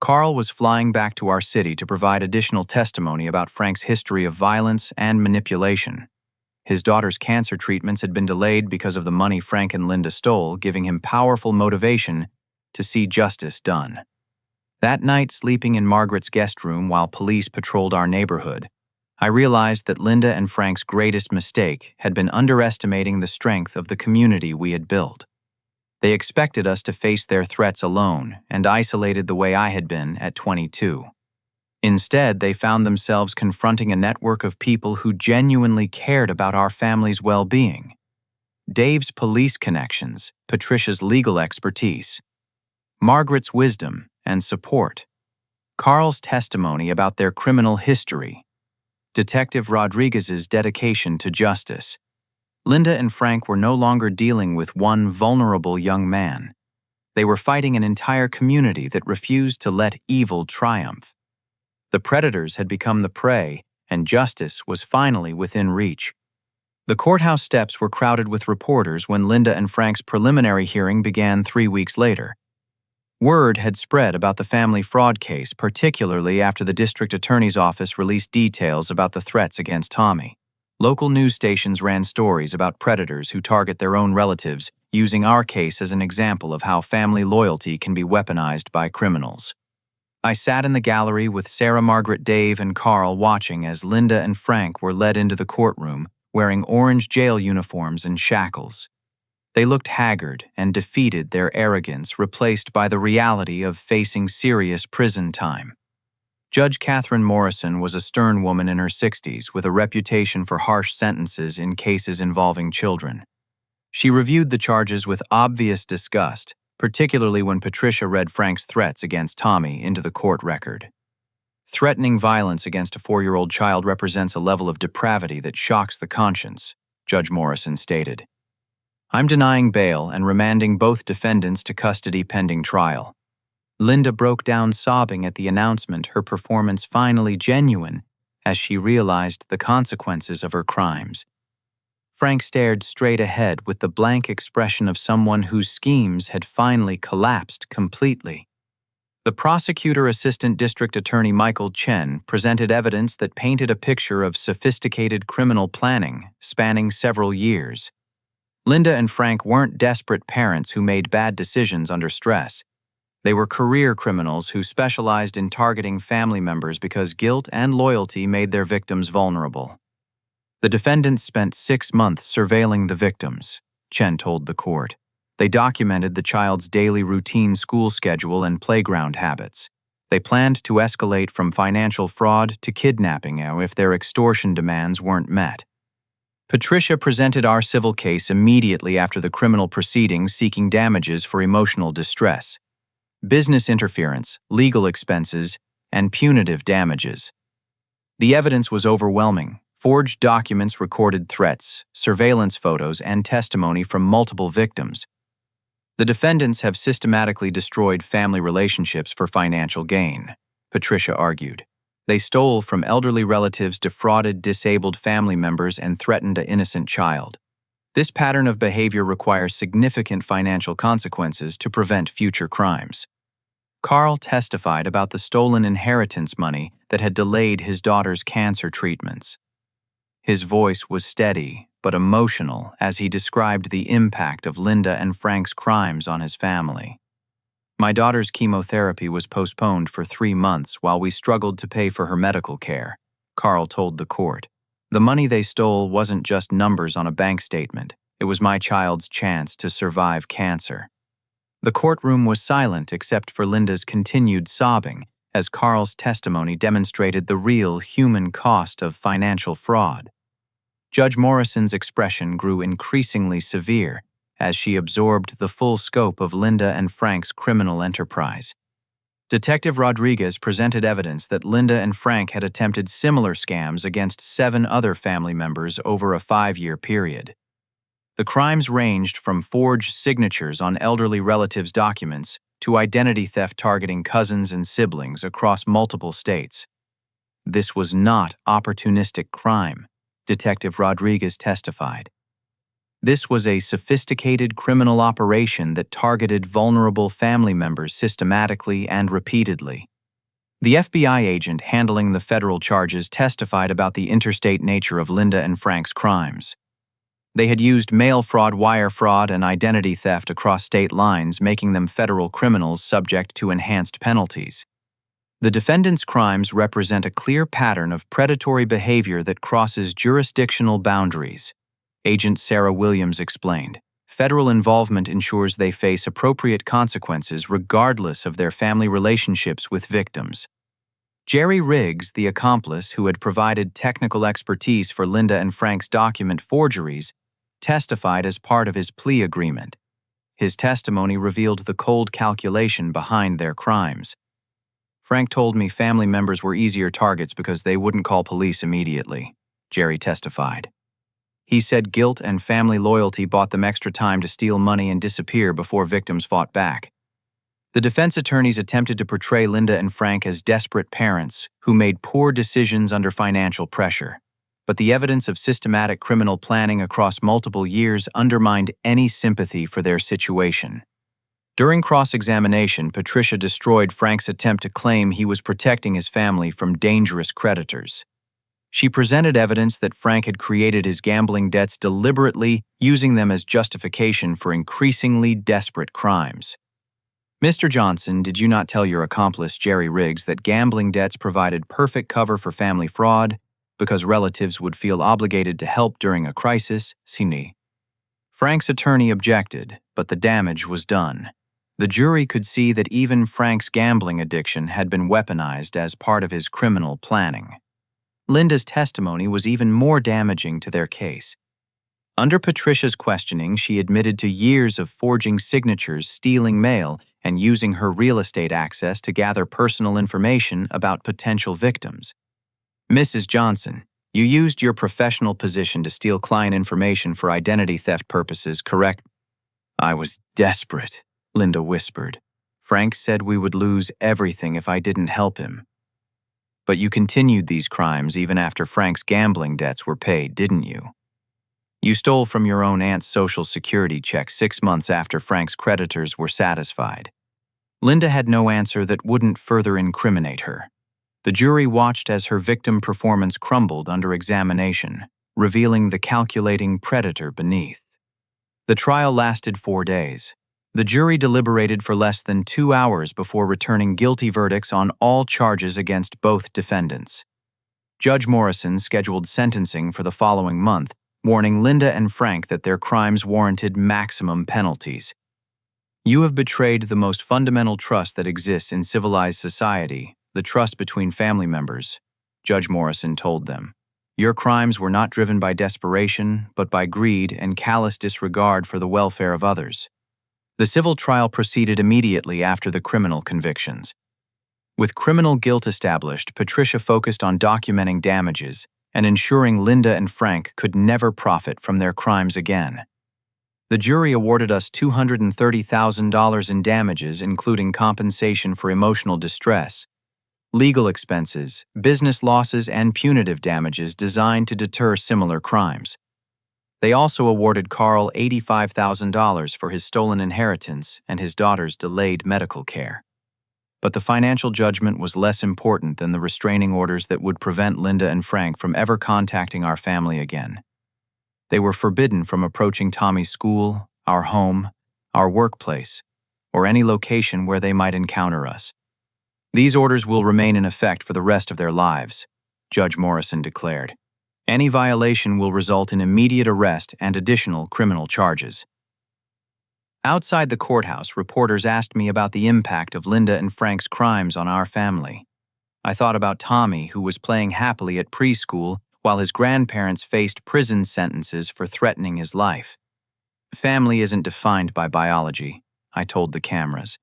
Carl was flying back to our city to provide additional testimony about Frank's history of violence and manipulation. His daughter's cancer treatments had been delayed because of the money Frank and Linda stole, giving him powerful motivation to see justice done. That night, sleeping in Margaret's guest room while police patrolled our neighborhood, I realized that Linda and Frank's greatest mistake had been underestimating the strength of the community we had built. They expected us to face their threats alone and isolated the way I had been at 22. Instead, they found themselves confronting a network of people who genuinely cared about our family's well-being. Dave's police connections, Patricia's legal expertise, Margaret's wisdom and support, Carl's testimony about their criminal history, Detective Rodriguez's dedication to justice. Linda and Frank were no longer dealing with one vulnerable young man. They were fighting an entire community that refused to let evil triumph. The predators had become the prey, and justice was finally within reach. The courthouse steps were crowded with reporters when Linda and Frank's preliminary hearing began 3 weeks later. Word had spread about the family fraud case, particularly after the district attorney's office released details about the threats against Tommy. Local news stations ran stories about predators who target their own relatives, using our case as an example of how family loyalty can be weaponized by criminals. I sat in the gallery with Sarah, Margaret, Dave, and Carl watching as Linda and Frank were led into the courtroom, wearing orange jail uniforms and shackles. They looked haggard and defeated, their arrogance replaced by the reality of facing serious prison time. Judge Catherine Morrison was a stern woman in her 60s with a reputation for harsh sentences in cases involving children. She reviewed the charges with obvious disgust, particularly when Patricia read Frank's threats against Tommy into the court record. Threatening violence against a 4-year-old child represents a level of depravity that shocks the conscience, Judge Morrison stated. I'm denying bail and remanding both defendants to custody pending trial. Linda broke down sobbing at the announcement, her performance finally genuine as she realized the consequences of her crimes. Frank stared straight ahead with the blank expression of someone whose schemes had finally collapsed completely. The prosecutor assistant district attorney Michael Chen presented evidence that painted a picture of sophisticated criminal planning spanning several years. Linda and Frank weren't desperate parents who made bad decisions under stress. They were career criminals who specialized in targeting family members because guilt and loyalty made their victims vulnerable. The defendants spent 6 months surveilling the victims, Chen told the court. They documented the child's daily routine school schedule and playground habits. They planned to escalate from financial fraud to kidnapping if their extortion demands weren't met. Patricia presented our civil case immediately after the criminal proceedings, seeking damages for emotional distress, business interference, legal expenses, and punitive damages. The evidence was overwhelming. Forged documents recorded threats, surveillance photos, and testimony from multiple victims. The defendants have systematically destroyed family relationships for financial gain, Patricia argued. They stole from elderly relatives, defrauded disabled family members, and threatened an innocent child. This pattern of behavior requires significant financial consequences to prevent future crimes. Carl testified about the stolen inheritance money that had delayed his daughter's cancer treatments. His voice was steady but emotional as he described the impact of Linda and Frank's crimes on his family. My daughter's chemotherapy was postponed for 3 months while we struggled to pay for her medical care, Carl told the court. The money they stole wasn't just numbers on a bank statement. It was my child's chance to survive cancer. The courtroom was silent except for Linda's continued sobbing as Carl's testimony demonstrated the real human cost of financial fraud. Judge Morrison's expression grew increasingly severe as she absorbed the full scope of Linda and Frank's criminal enterprise. Detective Rodriguez presented evidence that Linda and Frank had attempted similar scams against 7 other family members over a 5-year period. The crimes ranged from forged signatures on elderly relatives' documents to identity theft targeting cousins and siblings across multiple states. This was not opportunistic crime, Detective Rodriguez testified. This was a sophisticated criminal operation that targeted vulnerable family members systematically and repeatedly. The FBI agent handling the federal charges testified about the interstate nature of Linda and Frank's crimes. They had used mail fraud, wire fraud, and identity theft across state lines, making them federal criminals subject to enhanced penalties. The defendants' crimes represent a clear pattern of predatory behavior that crosses jurisdictional boundaries, Agent Sarah Williams explained. Federal involvement ensures they face appropriate consequences regardless of their family relationships with victims. Jerry Riggs, the accomplice who had provided technical expertise for Linda and Frank's document forgeries, testified as part of his plea agreement. His testimony revealed the cold calculation behind their crimes. Frank told me family members were easier targets because they wouldn't call police immediately, Jerry testified. He said guilt and family loyalty bought them extra time to steal money and disappear before victims fought back. The defense attorneys attempted to portray Linda and Frank as desperate parents who made poor decisions under financial pressure, but the evidence of systematic criminal planning across multiple years undermined any sympathy for their situation. During cross-examination, Patricia destroyed Frank's attempt to claim he was protecting his family from dangerous creditors. She presented evidence that Frank had created his gambling debts deliberately, using them as justification for increasingly desperate crimes. Mr. Johnson, did you not tell your accomplice, Jerry Riggs, that gambling debts provided perfect cover for family fraud because relatives would feel obligated to help during a crisis? Sini. Frank's attorney objected, but the damage was done. The jury could see that even Frank's gambling addiction had been weaponized as part of his criminal planning. Linda's testimony was even more damaging to their case. Under Patricia's questioning, she admitted to years of forging signatures, stealing mail, and using her real estate access to gather personal information about potential victims. Mrs. Johnson, you used your professional position to steal client information for identity theft purposes, correct? I was desperate, Linda whispered. Frank said we would lose everything if I didn't help him. But you continued these crimes even after Frank's gambling debts were paid, didn't you? You stole from your own aunt's Social Security check 6 months after Frank's creditors were satisfied. Linda had no answer that wouldn't further incriminate her. The jury watched as her victim performance crumbled under examination, revealing the calculating predator beneath. The trial lasted 4 days. The jury deliberated for less than 2 hours before returning guilty verdicts on all charges against both defendants. Judge Morrison scheduled sentencing for the following month, warning Linda and Frank that their crimes warranted maximum penalties. You have betrayed the most fundamental trust that exists in civilized society, the trust between family members, Judge Morrison told them. Your crimes were not driven by desperation, but by greed and callous disregard for the welfare of others. The civil trial proceeded immediately after the criminal convictions. With criminal guilt established, Patricia focused on documenting damages and ensuring Linda and Frank could never profit from their crimes again. The jury awarded us $230,000 in damages, including compensation for emotional distress, legal expenses, business losses, and punitive damages designed to deter similar crimes. They also awarded Carl $85,000 for his stolen inheritance and his daughter's delayed medical care. But the financial judgment was less important than the restraining orders that would prevent Linda and Frank from ever contacting our family again. They were forbidden from approaching Tommy's school, our home, our workplace, or any location where they might encounter us. These orders will remain in effect for the rest of their lives, Judge Morrison declared. Any violation will result in immediate arrest and additional criminal charges. Outside the courthouse, reporters asked me about the impact of Linda and Frank's crimes on our family. I thought about Tommy, who was playing happily at preschool while his grandparents faced prison sentences for threatening his life. Family isn't defined by biology, I told the cameras.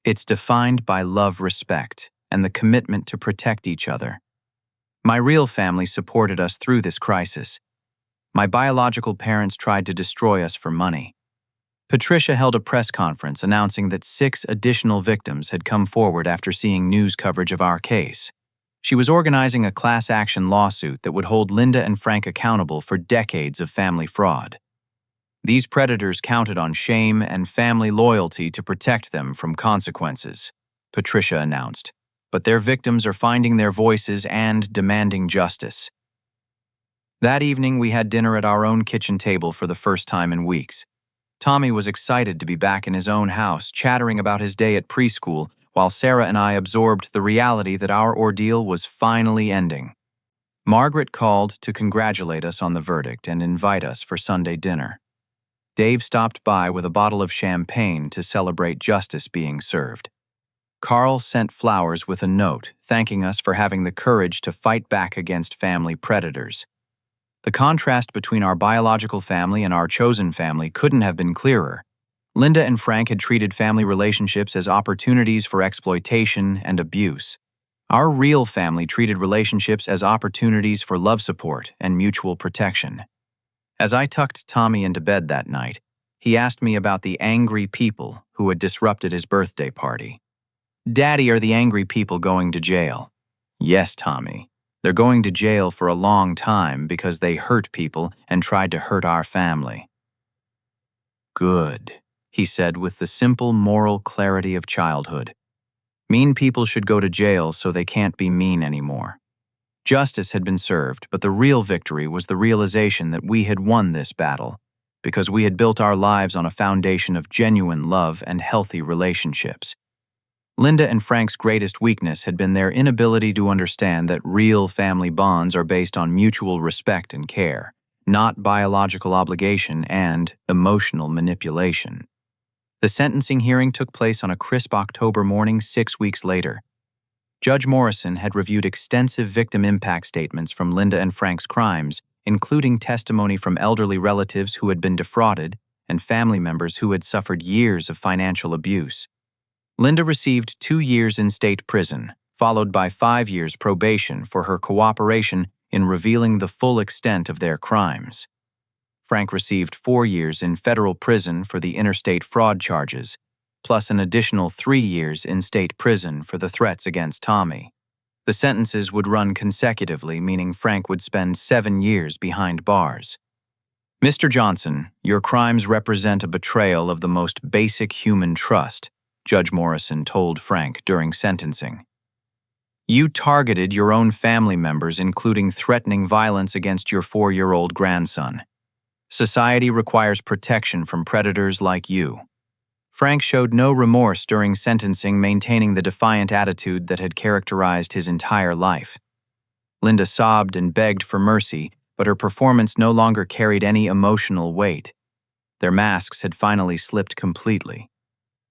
It's defined by love, respect, and the commitment to protect each other. My real family supported us through this crisis. My biological parents tried to destroy us for money. Patricia held a press conference announcing that 6 additional victims had come forward after seeing news coverage of our case. She was organizing a class action lawsuit that would hold Linda and Frank accountable for decades of family fraud. These predators counted on shame and family loyalty to protect them from consequences, Patricia announced. But their victims are finding their voices and demanding justice. That evening, we had dinner at our own kitchen table for the first time in weeks. Tommy was excited to be back in his own house, chattering about his day at preschool, while Sarah and I absorbed the reality that our ordeal was finally ending. Margaret called to congratulate us on the verdict and invite us for Sunday dinner. Dave stopped by with a bottle of champagne to celebrate justice being served. Carl sent flowers with a note thanking us for having the courage to fight back against family predators. The contrast between our biological family and our chosen family couldn't have been clearer. Linda and Frank had treated family relationships as opportunities for exploitation and abuse. Our real family treated relationships as opportunities for love support and mutual protection. As I tucked Tommy into bed that night, he asked me about the angry people who had disrupted his birthday party. "Daddy, are the angry people going to jail?" "Yes, Tommy. They're going to jail for a long time because they hurt people and tried to hurt our family." "Good," he said with the simple moral clarity of childhood. "Mean people should go to jail so they can't be mean anymore." Justice had been served, but the real victory was the realization that we had won this battle, because we had built our lives on a foundation of genuine love and healthy relationships. Linda and Frank's greatest weakness had been their inability to understand that real family bonds are based on mutual respect and care, not biological obligation and emotional manipulation. The sentencing hearing took place on a crisp October morning 6 weeks later. Judge Morrison had reviewed extensive victim impact statements from Linda and Frank's crimes, including testimony from elderly relatives who had been defrauded and family members who had suffered years of financial abuse. Linda received 2 years in state prison, followed by 5 years probation for her cooperation in revealing the full extent of their crimes. Frank received 4 years in federal prison for the interstate fraud charges, plus an additional 3 years in state prison for the threats against Tommy. The sentences would run consecutively, meaning Frank would spend 7 years behind bars. "Mr. Johnson, your crimes represent a betrayal of the most basic human trust," Judge Morrison told Frank during sentencing. "You targeted your own family members, including threatening violence against your 4-year-old grandson. Society requires protection from predators like you." Frank showed no remorse during sentencing, maintaining the defiant attitude that had characterized his entire life. Linda sobbed and begged for mercy, but her performance no longer carried any emotional weight. Their masks had finally slipped completely,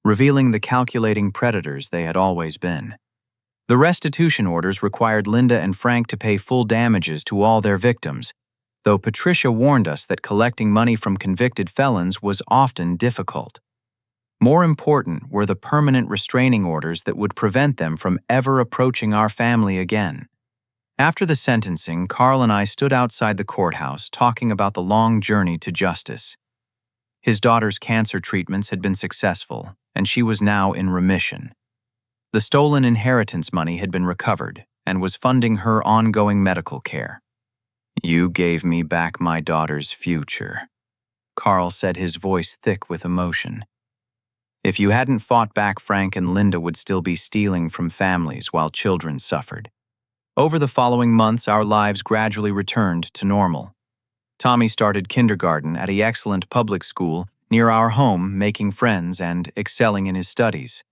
revealing the calculating predators they had always been. The restitution orders required Linda and Frank to pay full damages to all their victims, though Patricia warned us that collecting money from convicted felons was often difficult. More important were the permanent restraining orders that would prevent them from ever approaching our family again. After the sentencing, Carl and I stood outside the courthouse talking about the long journey to justice. His daughter's cancer treatments had been successful, and she was now in remission. The stolen inheritance money had been recovered and was funding her ongoing medical care. "You gave me back my daughter's future," Carl said, his voice thick with emotion. "If you hadn't fought back, Frank and Linda would still be stealing from families while children suffered." Over the following months, our lives gradually returned to normal. Tommy started kindergarten at an excellent public school near our home, making friends and excelling in his studies.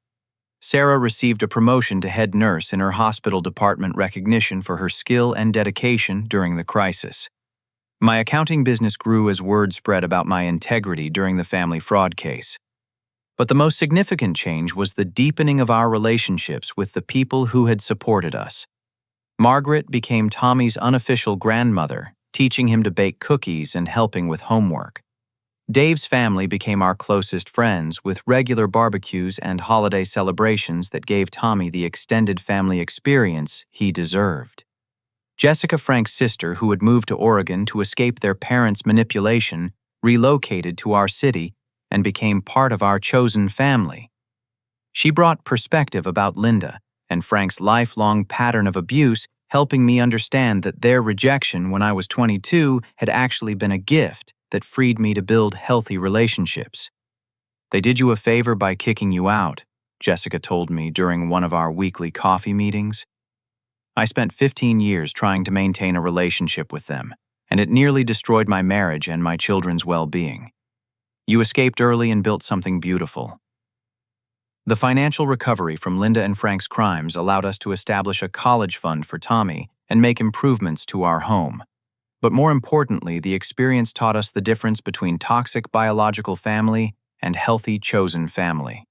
Sarah received a promotion to head nurse in her hospital department, recognition for her skill and dedication during the crisis. My accounting business grew as word spread about my integrity during the family fraud case. But the most significant change was the deepening of our relationships with the people who had supported us. Margaret became Tommy's unofficial grandmother, teaching him to bake cookies and helping with homework. Dave's family became our closest friends, with regular barbecues and holiday celebrations that gave Tommy the extended family experience he deserved. Jessica, Frank's sister, who had moved to Oregon to escape their parents' manipulation, relocated to our city and became part of our chosen family. She brought perspective about Linda and Frank's lifelong pattern of abuse, helping me understand that their rejection when I was 22 had actually been a gift that freed me to build healthy relationships. "They did you a favor by kicking you out," Jessica told me during one of our weekly coffee meetings. "I spent 15 years trying to maintain a relationship with them, and it nearly destroyed my marriage and my children's well-being. You escaped early and built something beautiful." The financial recovery from Linda and Frank's crimes allowed us to establish a college fund for Tommy and make improvements to our home. But more importantly, the experience taught us the difference between toxic biological family and healthy chosen family.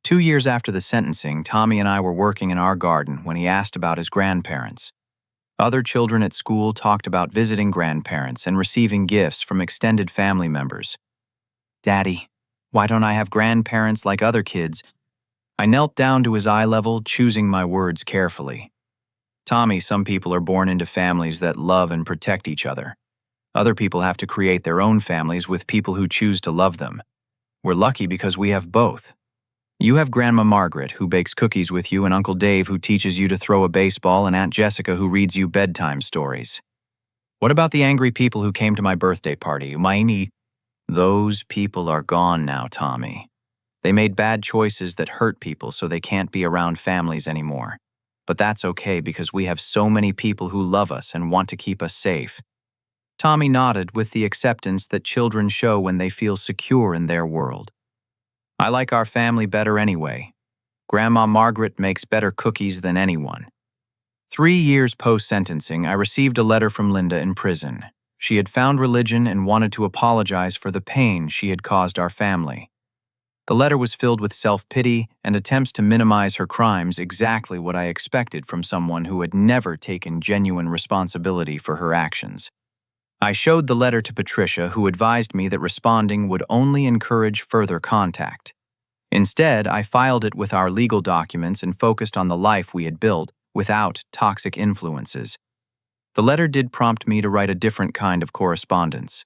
2 years after the sentencing, Tommy and I were working in our garden when he asked about his grandparents. Other children at school talked about visiting grandparents and receiving gifts from extended family members. "Daddy, why don't I have grandparents like other kids?" I knelt down to his eye level, choosing my words carefully. "Tommy, some people are born into families that love and protect each other. Other people have to create their own families with people who choose to love them. We're lucky because we have both. You have Grandma Margaret, who bakes cookies with you, and Uncle Dave, who teaches you to throw a baseball, and Aunt Jessica, who reads you bedtime stories. What about the angry people who came to my birthday party? Those people are gone now, Tommy. They made bad choices that hurt people, so they can't be around families anymore. But that's okay because we have so many people who love us and want to keep us safe." Tommy nodded with the acceptance that children show when they feel secure in their world. "I like our family better anyway. Grandma Margaret makes better cookies than anyone." 3 years post-sentencing, I received a letter from Linda in prison. She had found religion and wanted to apologize for the pain she had caused our family. The letter was filled with self-pity and attempts to minimize her crimes, exactly what I expected from someone who had never taken genuine responsibility for her actions. I showed the letter to Patricia, who advised me that responding would only encourage further contact. Instead, I filed it with our legal documents and focused on the life we had built without toxic influences. The letter did prompt me to write a different kind of correspondence.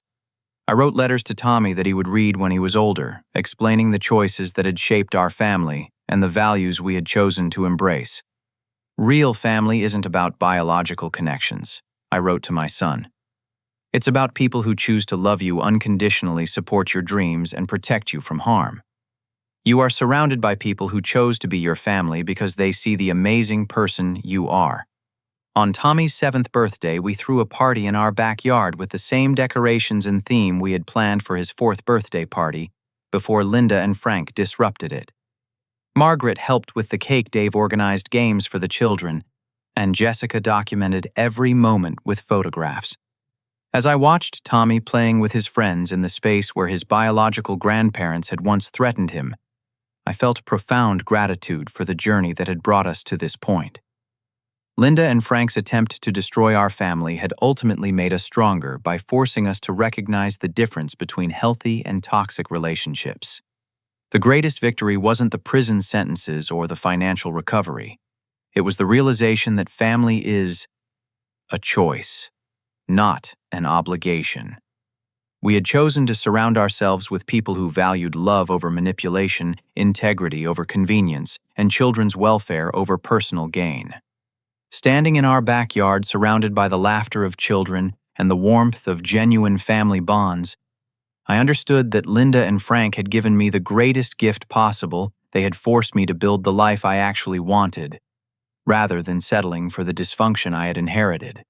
I wrote letters to Tommy that he would read when he was older, explaining the choices that had shaped our family and the values we had chosen to embrace. "Real family isn't about biological connections," I wrote to my son. "It's about people who choose to love you unconditionally, support your dreams, and protect you from harm. You are surrounded by people who chose to be your family because they see the amazing person you are." On Tommy's 7th birthday, we threw a party in our backyard with the same decorations and theme we had planned for his 4th birthday party before Linda and Frank disrupted it. Margaret helped with the cake. Dave organized games for the children, and Jessica documented every moment with photographs. As I watched Tommy playing with his friends in the space where his biological grandparents had once threatened him, I felt profound gratitude for the journey that had brought us to this point. Linda and Frank's attempt to destroy our family had ultimately made us stronger by forcing us to recognize the difference between healthy and toxic relationships. The greatest victory wasn't the prison sentences or the financial recovery. It was the realization that family is a choice, not an obligation. We had chosen to surround ourselves with people who valued love over manipulation, integrity over convenience, and children's welfare over personal gain. Standing in our backyard, surrounded by the laughter of children and the warmth of genuine family bonds, I understood that Linda and Frank had given me the greatest gift possible. They had forced me to build the life I actually wanted, rather than settling for the dysfunction I had inherited.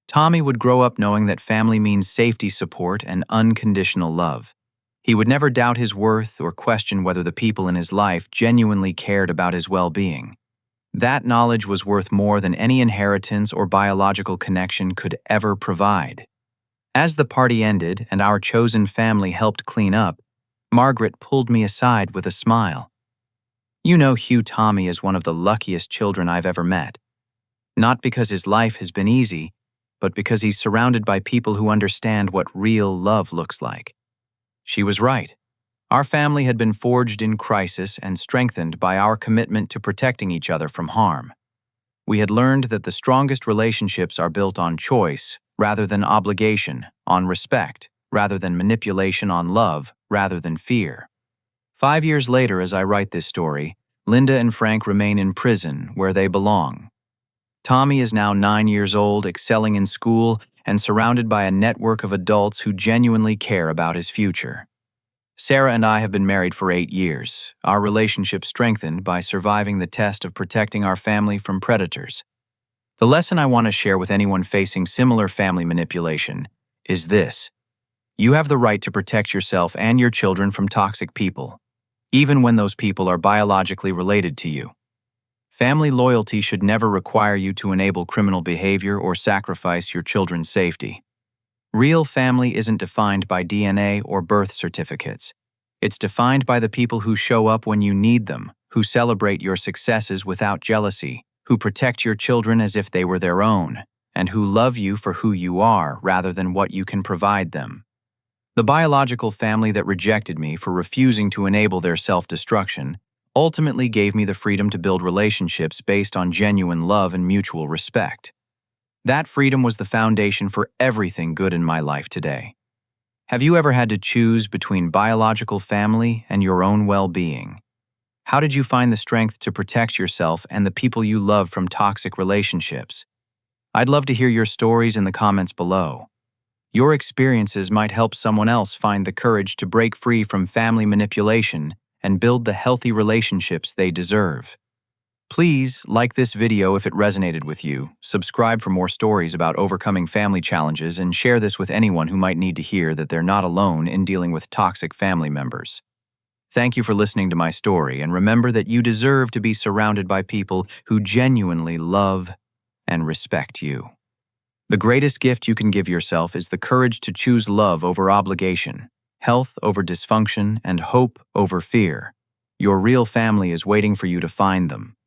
Tommy would grow up knowing that family means safety, support, and unconditional love. He would never doubt his worth or question whether the people in his life genuinely cared about his well-being. That knowledge was worth more than any inheritance or biological connection could ever provide. As the party ended and our chosen family helped clean up, Margaret pulled me aside with a smile. "You know, Hugh, Tommy is one of the luckiest children I've ever met. Not because his life has been easy, but because he's surrounded by people who understand what real love looks like." She was right. Our family had been forged in crisis and strengthened by our commitment to protecting each other from harm. We had learned that the strongest relationships are built on choice rather than obligation, on respect rather than manipulation, on love rather than fear. 5 years later, as I write this story, Linda and Frank remain in prison where they belong. Tommy is now 9 years old, excelling in school, and surrounded by a network of adults who genuinely care about his future. Sarah and I have been married for 8 years, our relationship strengthened by surviving the test of protecting our family from predators. The lesson I want to share with anyone facing similar family manipulation is this: you have the right to protect yourself and your children from toxic people, even when those people are biologically related to you. Family loyalty should never require you to enable criminal behavior or sacrifice your children's safety. Real family isn't defined by DNA or birth certificates. It's defined by the people who show up when you need them, who celebrate your successes without jealousy, who protect your children as if they were their own, and who love you for who you are rather than what you can provide them. The biological family that rejected me for refusing to enable their self-destruction ultimately gave me the freedom to build relationships based on genuine love and mutual respect. That freedom was the foundation for everything good in my life today. Have you ever had to choose between biological family and your own well-being? How did you find the strength to protect yourself and the people you love from toxic relationships? I'd love to hear your stories in the comments below. Your experiences might help someone else find the courage to break free from family manipulation and build the healthy relationships they deserve. Please like this video if it resonated with you, subscribe for more stories about overcoming family challenges, and share this with anyone who might need to hear that they're not alone in dealing with toxic family members. Thank you for listening to my story, and remember that you deserve to be surrounded by people who genuinely love and respect you. The greatest gift you can give yourself is the courage to choose love over obligation, health over dysfunction, and hope over fear. Your real family is waiting for you to find them.